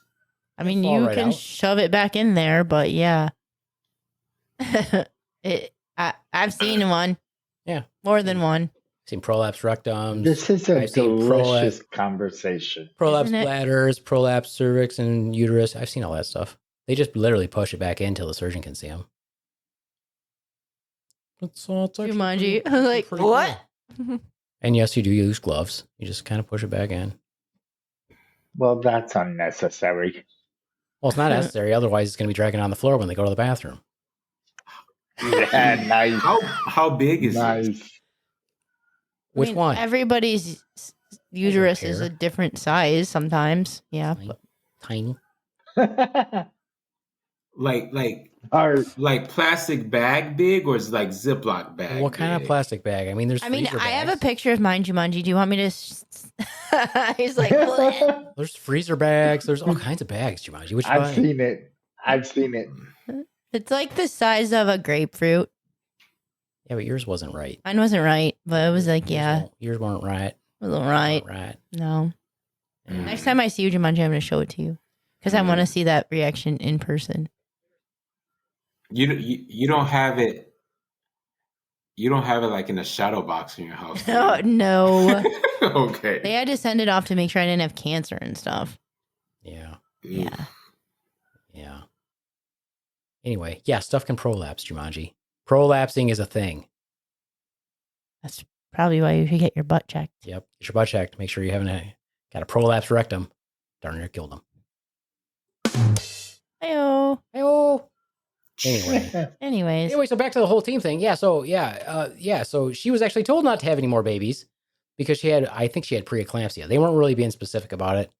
I mean, you can shove it back in there, but yeah. I've seen one. Yeah. More than one. Seen prolapse rectums. This is a delicious conversation. Prolapse bladders, prolapse cervix and uterus. I've seen all that stuff. They just literally push it back in until the surgeon can see them. It's Jumanji. I was like, what? Cool. And yes, you do use gloves. You just kind of push it back in. Well, that's unnecessary. Well, it's not necessary. Otherwise, it's going to be dragging on the floor when they go to the bathroom. Yeah, nice. How big is this? Which one? Everybody's uterus is a different size sometimes. Yeah. Tiny. like plastic bag big, or is it like Ziploc bag? What kind of plastic bag? I mean, I have a picture of mine, Jumanji. Do you want me to? He's like, there's freezer bags. There's all kinds of bags, Jumanji. Which I've seen it. It's like the size of a grapefruit. Yeah, but yours wasn't right. Mine wasn't right, but it was like, yours weren't right. Wasn't right. Right. No. Next time I see you, Jumanji, I'm going to show it to you because I want to see that reaction in person. You don't have it. You don't have it like in a shadow box in your house. No. Okay. They had to send it off to make sure I didn't have cancer and stuff. Yeah. Yeah. Yeah. Anyway, yeah, stuff can prolapse, Jumanji. Prolapsing is a thing. That's probably why you should get your butt checked. Yep. Get your butt checked. Make sure you haven't got a prolapse rectum. Darn near killed them. Hey-oh. Hey-oh. Anyway, so back to the whole team thing. Yeah, so so she was actually told not to have any more babies because I think she had preeclampsia. They weren't really being specific about it.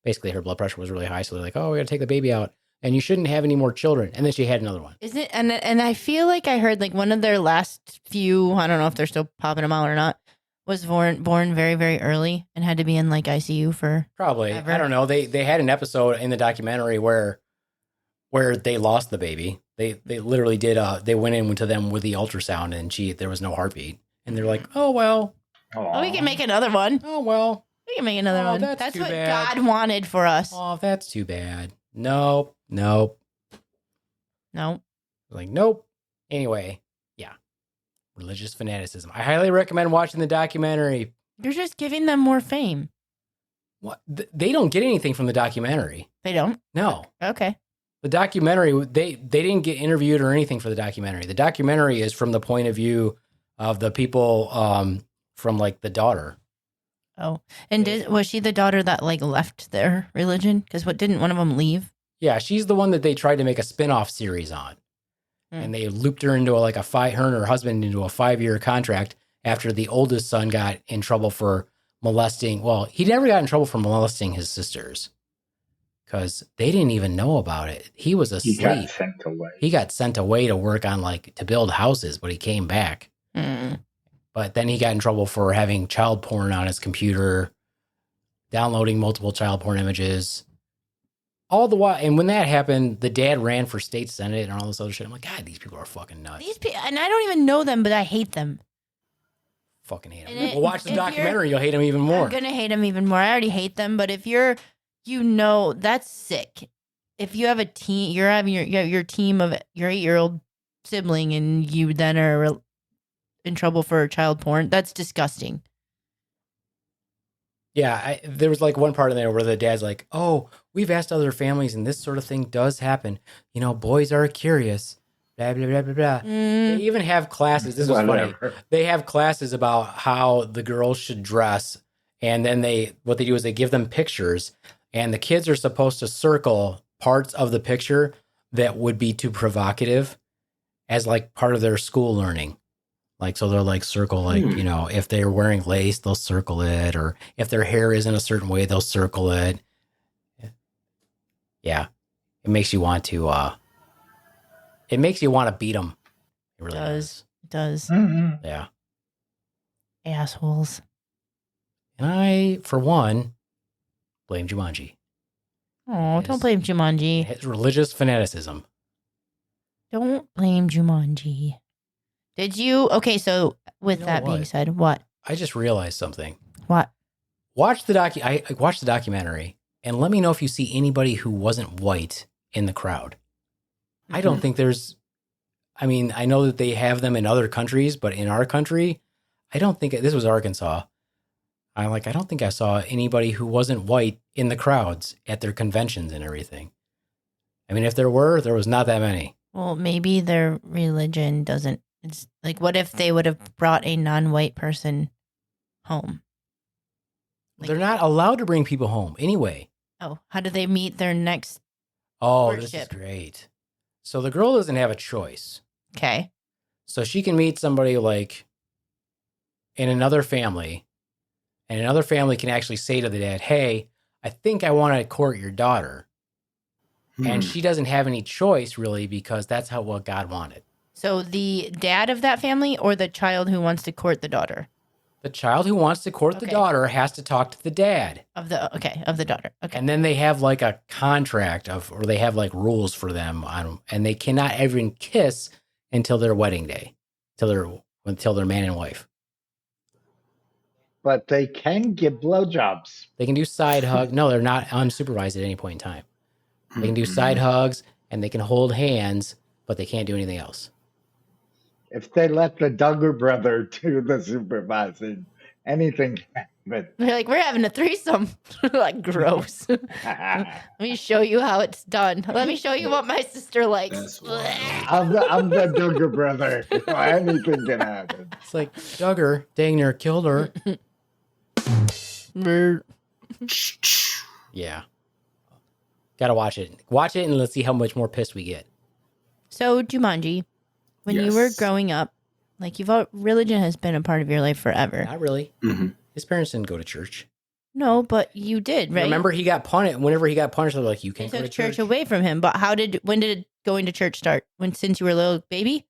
Basically, her blood pressure was really high, so they're like, "Oh, we got to take the baby out, and you shouldn't have any more children." And then she had another one. Is it? And I feel like I heard like one of their last few. I don't know if they're still popping them out or not. Was born very, very early and had to be in like ICU for probably. Ever. I don't know. They had an episode in the documentary where they lost the baby. They literally did. They went into them with the ultrasound, and there was no heartbeat. And they're like, "Oh well, we can make another one. Oh well, we can make another one. That's what bad. God wanted for us. Oh, that's too bad. Nope. Like nope. Anyway, yeah, religious fanaticism. I highly recommend watching the documentary. You're just giving them more fame. What? They don't get anything from the documentary. They don't. No. Okay. The documentary, they didn't get interviewed or anything for the documentary. The documentary is from the point of view of the people from like the daughter. Oh, and was she the daughter that like left their religion? Because didn't one of them leave? Yeah, she's the one that they tried to make a spin-off series on. And they looped her into her and her husband into a 5-year contract after the oldest son got in trouble for molesting. Well, he never got in trouble for molesting his sisters. Because they didn't even know about it. He was asleep. He got sent away to work on to build houses, but he came back. But then he got in trouble for having child porn on his computer, downloading multiple child porn images. All the while, and when that happened, the dad ran for state senate and all this other shit. I'm like, God, these people are fucking nuts. And I don't even know them, but I hate them. Fucking hate them. Well, watch the documentary, you'll hate them even more. I'm gonna hate them even more. I already hate them, but if you're that's sick. If you have a team, you're having your team of your 8-year-old sibling, and you then are in trouble for child porn. That's disgusting. Yeah, there was one part in there where the dad's like, "Oh, we've asked other families, and this sort of thing does happen. Boys are curious, blah, blah, blah, blah, blah. They even have classes. This was funny. They have classes about how the girls should dress. And then what they do is they give them pictures, and the kids are supposed to circle parts of the picture that would be too provocative as like part of their school learning. Like, so they'll like circle, like, you know, if they're wearing lace, they'll circle it. Or if their hair isn't a certain way, they'll circle it. Yeah. It makes you want to, beat them. It really does. It does. Mm-hmm. Yeah. Assholes. And I, for one, blame Jumanji. Oh, don't blame Jumanji. His religious fanaticism. Don't blame Jumanji. Did you? Okay, so with that being said, what? I just realized something. What? Watch the I watched the documentary, and let me know if you see anybody who wasn't white in the crowd. Mm-hmm. I don't think there's. I mean, I know that they have them in other countries, but in our country, I don't think this was Arkansas. I don't think I saw anybody who wasn't white in the crowds at their conventions and everything. I mean, if there was not that many. Well, maybe their religion doesn't. It's like, what if they would have brought a non-white person home? Like, they're not allowed to bring people home anyway. Oh, how do they meet their next? This is great. So the girl doesn't have a choice. Okay. So she can meet somebody like in another family, and another family can actually say to the dad, "Hey, I think I want to court your daughter." And she doesn't have any choice really, because that's what God wanted. So the dad of that family, or the child who wants to court the daughter? The child who wants to court the daughter has to talk to the dad of the daughter. Okay. And then they have like a contract or they have like rules for them and they cannot even kiss until their wedding day, until they're man and wife. But they can give blowjobs. They can do side hug. No, they're not unsupervised at any point in time. They can do side hugs and they can hold hands, but they can't do anything else. If they let the Duggar brother do the supervising, anything can happen. They're like, we're having a threesome. Like, gross. Let me show you how it's done. Let me show you what my sister likes. I'm the Duggar brother. Anything can happen. It's like, Duggar dang near killed her. Yeah. Gotta watch it. Watch it and let's see how much more pissed we get. So, Jumanji, when you were growing up, like religion has been a part of your life forever. Not really. Mm-hmm. His parents didn't go to church. No, but you did, right? Remember, he got punished. Whenever he got punished, they were like, "You can't go to church." Away from him. But when did going to church start? Since you were a little baby?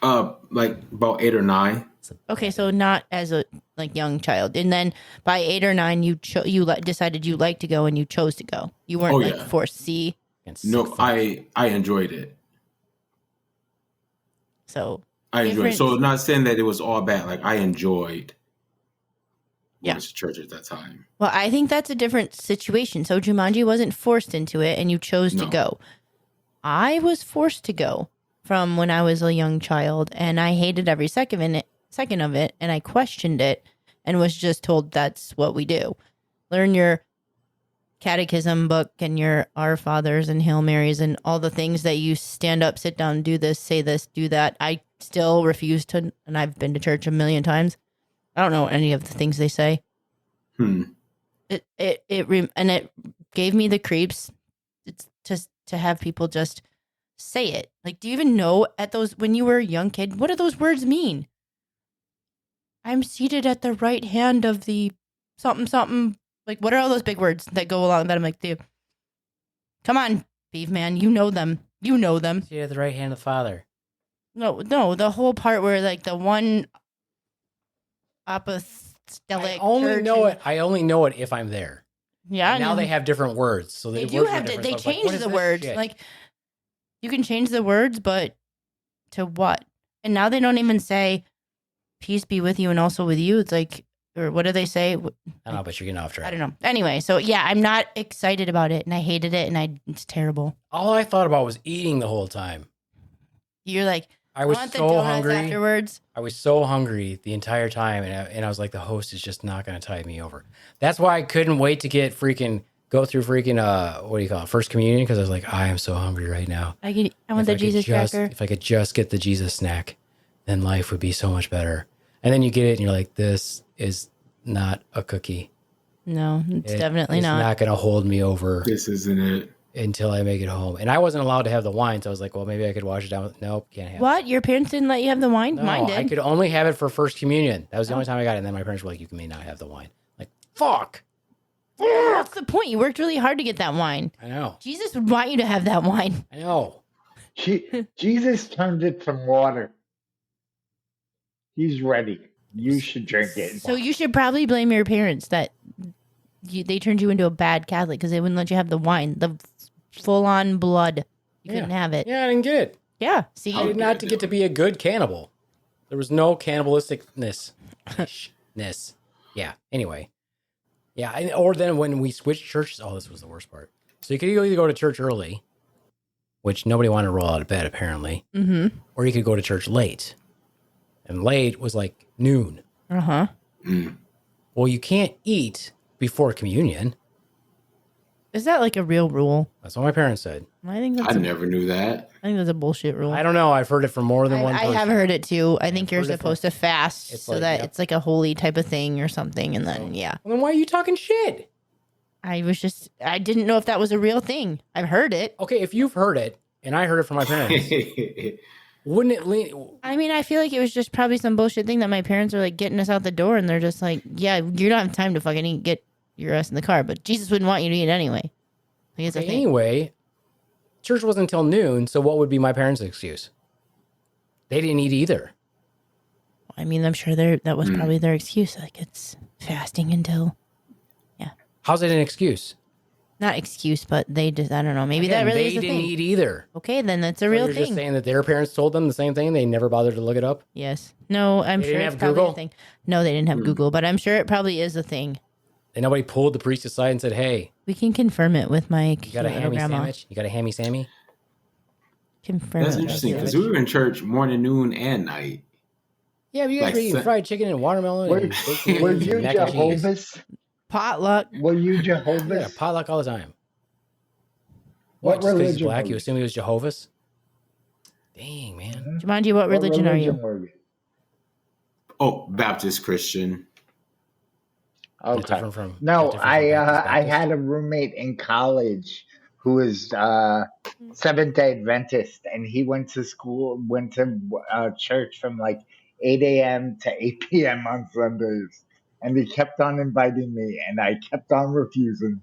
Like about 8 or 9. Okay, so not as a young child, and then by 8 or 9, you decided you liked to go, and you chose to go. You weren't forced. See? No, I enjoyed it. So I enjoyed it. So not saying that it was all bad. Like, I enjoyed going to church at that time. Well, I think that's a different situation. So Jumanji wasn't forced into it, and you chose to go. I was forced to go from when I was a young child, and I hated every second of it, and I questioned it and was just told that's what we do. Learn your catechism book and your Our Fathers and Hail Marys and all the things that you stand up, sit down, do this, say this, do that. I still refuse to, and I've been to church a million times. I don't know any of the things they say. It gave me the creeps. It's just to have people just say it. Like, do you even know when you were a young kid, what do those words mean? I'm seated at the right hand of the something, something. Like, what are all those big words that go along that? I'm like, come on, Beef Man. You know them. Seated at the right hand of the Father. No, the whole part where like the one apostolic. I only know it if I'm there. Yeah. And now they have different words, so they do have to. They change the words. Like, you can change the words, but to what? And now they don't even say, "Peace be with you and also with you." It's like, or what do they say? I don't know, but you're getting off track. I don't know. Anyway, so yeah, I'm not excited about it, and I hated it, and it's terrible. All I thought about was eating the whole time. You're like, I was so hungry afterwards. I was so hungry the entire time, and I was like, the host is just not going to tide me over. That's why I couldn't wait to get freaking go through freaking what do you call it, first communion, because I was like, I am so hungry right now. I want the Jesus cracker. If I could just get the Jesus snack, then life would be so much better. And then you get it and you're like, this is not a cookie. No, it's definitely not. It's not going to hold me over. This isn't it. Until I make it home. And I wasn't allowed to have the wine, so I was like, well, maybe I could wash it down. Nope, can't have it. What? Your parents didn't let you have the wine? No, Mine did. I could only have it for first communion. That was the only time I got it. And then my parents were like, you may not have the wine. Like, fuck. What's the point? You worked really hard to get that wine. I know. Jesus would want you to have that wine. I know. Jesus turned it from water. He's ready. You should drink it. So you should probably blame your parents that they turned you into a bad Catholic because they wouldn't let you have the wine, the full-on blood. You couldn't have it. Yeah, I didn't get it. Yeah, see? I did not to get to be a good cannibal. There was no cannibalisticness. Yeah, anyway. Yeah, or then when we switched churches, oh, this was the worst part. So you could either go to church early, which nobody wanted to roll out of bed, apparently, or you could go to church late. And late was like noon. Uh-huh. Well, you can't eat before communion. Is that like a real rule? That's what my parents said. I never knew that. I think that's a bullshit rule. I don't know. I've heard it from more than one person. I have heard it too. I think you're supposed to fast It's so like, that yep. it's like a holy type of thing or something. And then, yeah. Well, then why are you talking shit? I didn't know if that was a real thing. I've heard it. Okay, if you've heard it, and I heard it from my parents, wouldn't it lean? I mean, I feel like it was just probably some bullshit thing that my parents are like getting us out the door and they're just like, yeah, you don't have time to fucking eat, get your ass in the car, but Jesus wouldn't want you to eat anyway. Like, it's a thing. Anyway, church wasn't until noon, so what would be my parents' excuse? They didn't eat either. I mean, I'm sure that was probably their excuse. Like, it's fasting until, yeah. How's it an excuse? Not excuse, but they just, I don't know. Maybe Again, that really they is a didn't thing. eat either. Okay, then that's a So real you're thing. just saying that their parents told them the same thing. They never bothered to look it up. Yes. No, I'm They sure didn't it's have probably Google? a thing. No, they didn't have Google, but I'm sure it probably is a thing. And nobody pulled the priest aside and said, "Hey, We can confirm it with my you got a hammy grandma. sandwich? You got a hammy Sammy?" Confirm That's it with interesting my because we were in church morning, noon, and night. Yeah, but you guys Like were eating fried chicken and watermelon. Were, and baked beans were and you mac and cheese. Jehovah's? potluck. Were you Jehovah's? Yeah, potluck all the time. What Just 'cause he's religion black, were you you? assume he was Jehovah's? Dang, man. Jumanji, what religion are you? were you? Oh, Baptist Christian. That's Okay. different from- No, that's different from Baptist. I had a roommate in college who was Seventh Day Adventist, and he went to church from like 8 a.m. to 8 p.m. on Sundays, and he kept on inviting me, and I kept on refusing.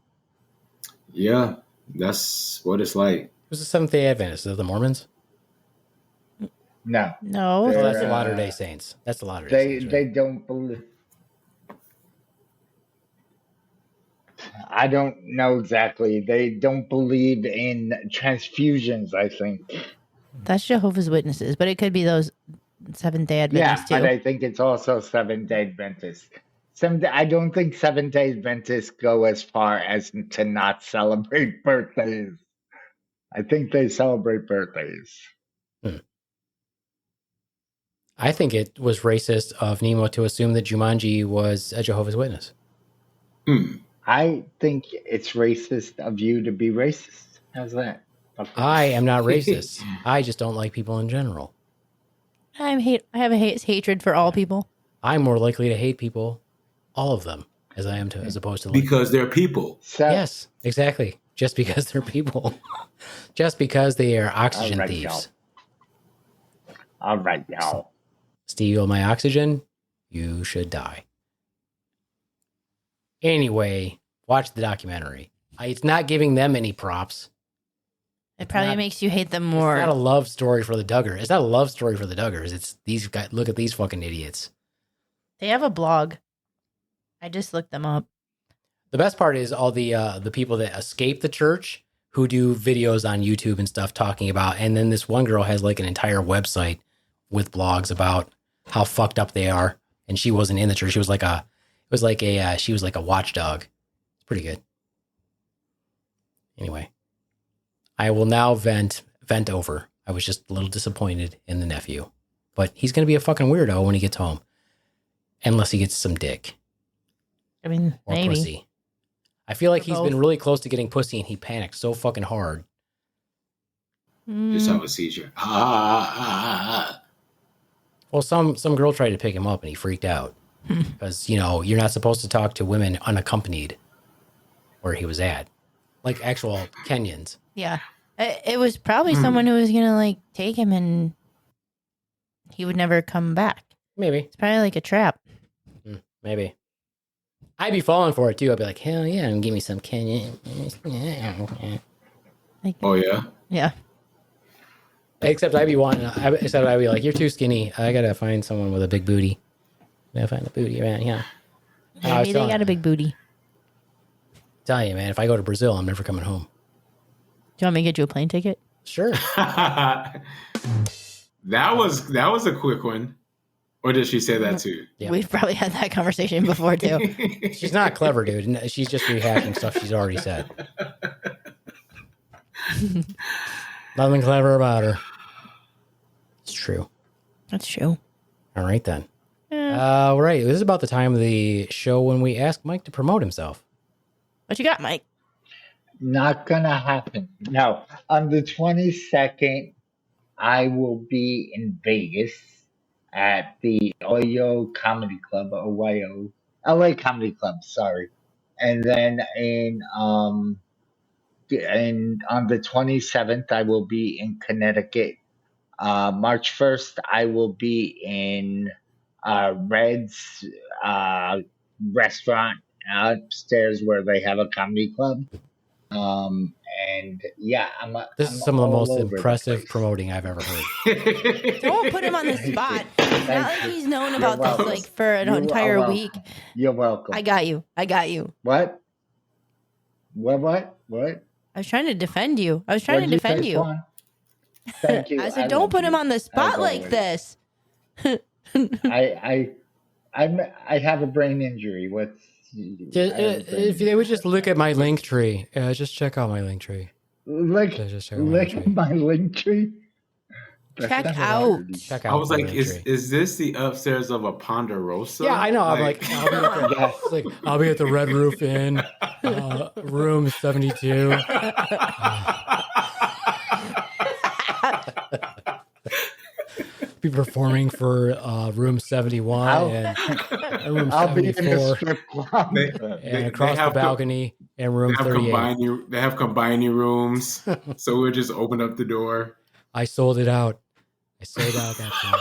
Yeah, that's what it's like. Who's the Seventh-day Adventist? Is it the Mormons? No, No. Oh, They're, that's the Latter-day Saints. That's the Latter-day they Saints. they Right? don't believe. I don't know exactly. They don't believe in transfusions, I think. That's Jehovah's Witnesses, but it could be those Seventh-day Yeah, Adventists but too. I think it's also Seventh-day Adventists. I don't think Seventh-day Adventists go as far as to not celebrate birthdays. I think they celebrate birthdays. I think it was racist of Nemo to assume that Jumanji was a Jehovah's Witness. I think it's racist of you to be racist. How's that? I am not racist. I just don't like people in general. I have a hatred for all people. I'm more likely to hate people, all of them, as I am to, as opposed to like, Because they're people. So, yes, exactly. Just because they're people, just because they are oxygen All right, thieves. all right, y'all. Steal my oxygen, you should die. Anyway, watch the documentary. It's not giving them any props. It probably not- makes you hate them It's more. not a love story for the Duggars. It's not a love story for the Duggars. It's these guys. Look at these fucking idiots. They have a blog. I just looked them up. The best part is all the people that escape the church who do videos on YouTube and stuff talking about. And then this one girl has like an entire website with blogs about how fucked up they are. And she wasn't in the church. She was like she was like a watchdog. It's pretty good. Anyway, I will now vent over. I was just a little disappointed in the nephew, but he's going to be a fucking weirdo when he gets home. Unless he gets some dick I mean, or maybe. pussy. I feel like Or he's both. been really close to getting pussy, and he panicked so fucking hard. Just have a seizure. Well, some girl tried to pick him up, and he freaked out because you're not supposed to talk to women unaccompanied where he was at, like actual Kenyans. Yeah. It was probably someone who was going to like take him and he would never come back. Maybe. It's probably like a trap. Maybe. I'd be falling for it too. I'd be like, hell yeah, and give me some Kenyan. Like, Oh yeah. yeah. Except I'd be like, you're too skinny. I gotta find someone with a big booty. I gotta find a booty around here. Maybe they got a big booty. Tell you, man, if I go to Brazil, I'm never coming home. Do you want me to get you a plane ticket? Sure. That was a quick one. Or did she say that too? Yeah. We've probably had that conversation before too. She's not clever, dude. She's just rehashing stuff she's already said. Nothing clever about her. It's true. That's true. All right, then. Yeah. Right. This is about the time of the show when we ask Mike to promote himself. What you got, Mike? Not gonna happen. No. On the 22nd, I will be in Vegas at the Oyo Comedy Club, OYO, LA Comedy Club, sorry. And then on the 27th, I will be in Connecticut. March 1st, I will be in Red's restaurant upstairs where they have a comedy club. And yeah, This I'm is some of the all most over the impressive place. promoting I've ever heard. Don't put him on the spot. It's not like he's known about this welcome. like for an You're entire welcome. week. You're welcome. I got you. What? What? I was trying to defend you. What'd you say, Swan? Thank you. I said, I don't love put him you, on the as spot like always. this. I have a brain injury. What's If they would just look at my link tree, just check out my link tree. Look Just check out my link tree. at my link tree. Check That's out. hard. Check out I was my like, link is tree. is this the upstairs of a Ponderosa? Yeah, I know. I'm like, I'll be at the Red Roof Inn, room 72. Be performing for room 71 and room I'll be in the 74, strip club. and across the balcony and room 38. They have combining rooms, so we'll just open up the door. I sold it out. I sold out that time.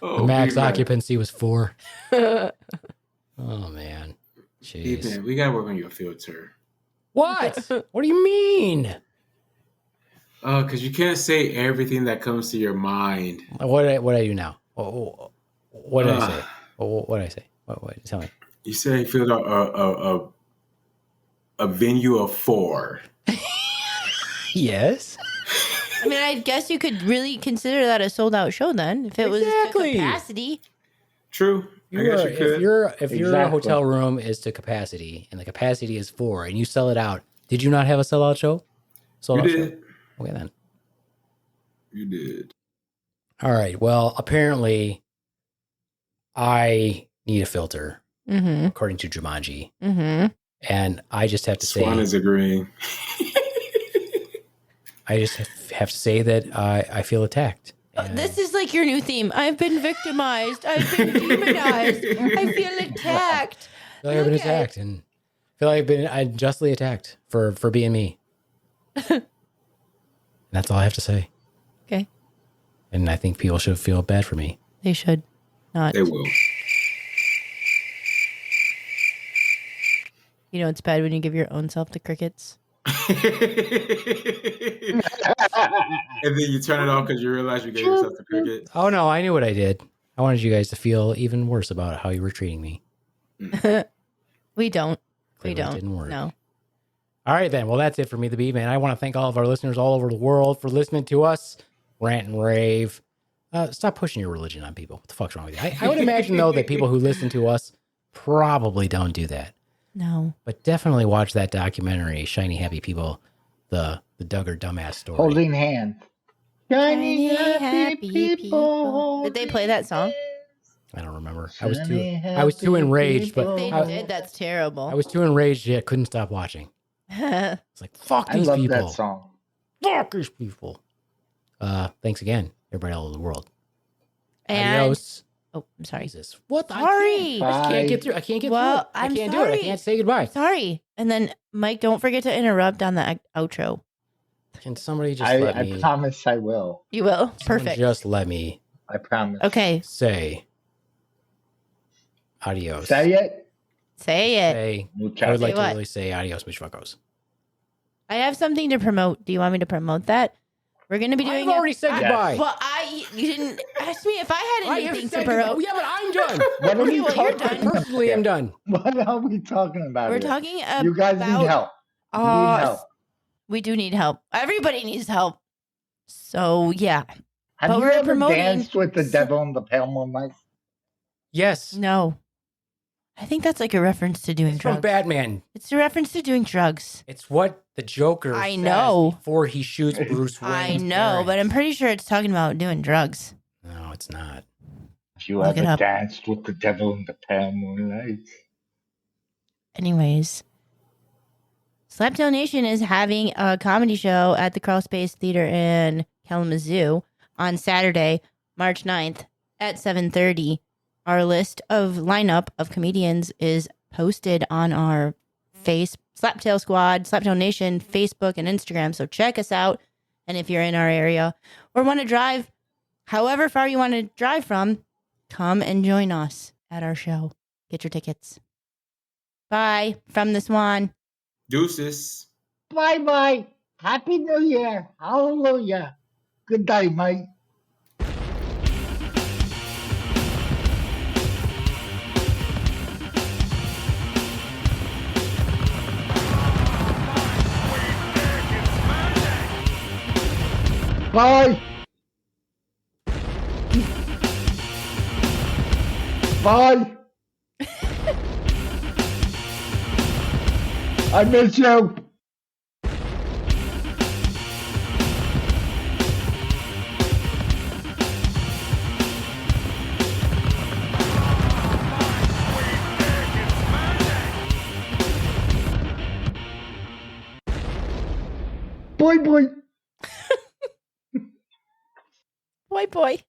The max occupancy was 4. Oh man, jeez. Ethan, we gotta work on your filter. What? What do you mean? Because you can't say everything that comes to your mind. What did I do now? What did I say? What did I say? What? Tell me. You say you filled out a venue of 4. Yes. I mean, I guess you could really consider that a sold out show then, if it was Exactly. to capacity. True. I guess you could. If your Exactly. hotel room is to capacity and the capacity is 4 and you sell it out, did you not have a sellout show? Sold You out did. show. Okay then. You did. All right. Well, apparently, I need a filter Mm-hmm. according to Jumanji, Mm-hmm. and I just have to Swan say, is agreeing. I just have to say that I feel attacked. And This is like your new theme. I've been victimized. I've been demonized. I feel attacked. I feel like I've been Okay. attacked, and I feel like I've been unjustly attacked for being me. That's all I have to say. Okay. And I think people should feel bad for me. They should not. They will. You know, it's bad when you give your own self to crickets. And then you turn it off because you realize you gave yourself the cricket. Oh no, I knew what I did. I wanted you guys to feel even worse about how you were treating me. We don't. We Clearly it don't. didn't work. No. All right, then. Well, that's it for me, the Bee Man. I want to thank all of our listeners all over the world for listening to us rant and rave. Stop pushing your religion on people. What the fuck's wrong with you? I would imagine, though, that people who listen to us probably don't do that. No. But definitely watch that documentary, Shiny Happy People, the Duggar Dumbass story. Holding hands. Shiny, happy people. Did they play that song? I don't remember. Shiny, I was too enraged, happy but They people. did. That's terrible. I was too enraged. I couldn't stop watching. It's like, fuck I these love people. that song. Fuck these people. Thanks again, everybody all over the world. And, Adios. oh, I'm sorry. Jesus. What? Sorry. I can't get through. I can't get Well, through. I I'm can't do it. I sorry. can't say goodbye. Sorry. And then, Mike, don't forget to interrupt on the outro. Can somebody just let me? I promise I will. You will. Someone Perfect. Just let me I promise. Okay. say adios. Say it. Say it. Say, Okay. I would like Say to what? really say adios, Michfuckos. I have something to promote. Do you want me to promote that? We're going to be doing I've already said Yes. goodbye. Well, you didn't ask me if I had I have anything to said promote. goodbye. Yeah, but I'm done. What are Okay, we well, you're talking done. about? Personally, I'm done. What are we talking about? We're here? talking about... You guys need help. You need help. We do need help. Everybody needs help. So, yeah. Have But you we're ever promoting- danced with the devil in the pale moonlight? Yes. No. I think that's like a reference to doing It's drugs. from Batman. It's a reference to doing drugs. It's what the Joker I says know. before he shoots Bruce Wayne. I know, but I'm pretty sure it's talking about doing drugs. No, it's not. Have you Look it ever up. danced with the devil in the pale moonlight? Anyways, Slaptail Nation is having a comedy show at the Crawl Space Theater in Kalamazoo on Saturday, March 9th at 7:30. Our list of lineup of comedians is posted on our Slaptail Squad, Slaptail Nation, Facebook and Instagram. So check us out. And if you're in our area or want to drive however far you want to drive from, come and join us at our show. Get your tickets. Bye from the Swan. Deuces. Bye-bye. Happy New Year. Hallelujah. Good day, mate. Bye. Bye. I miss you. Boy, boy. Boy, boy.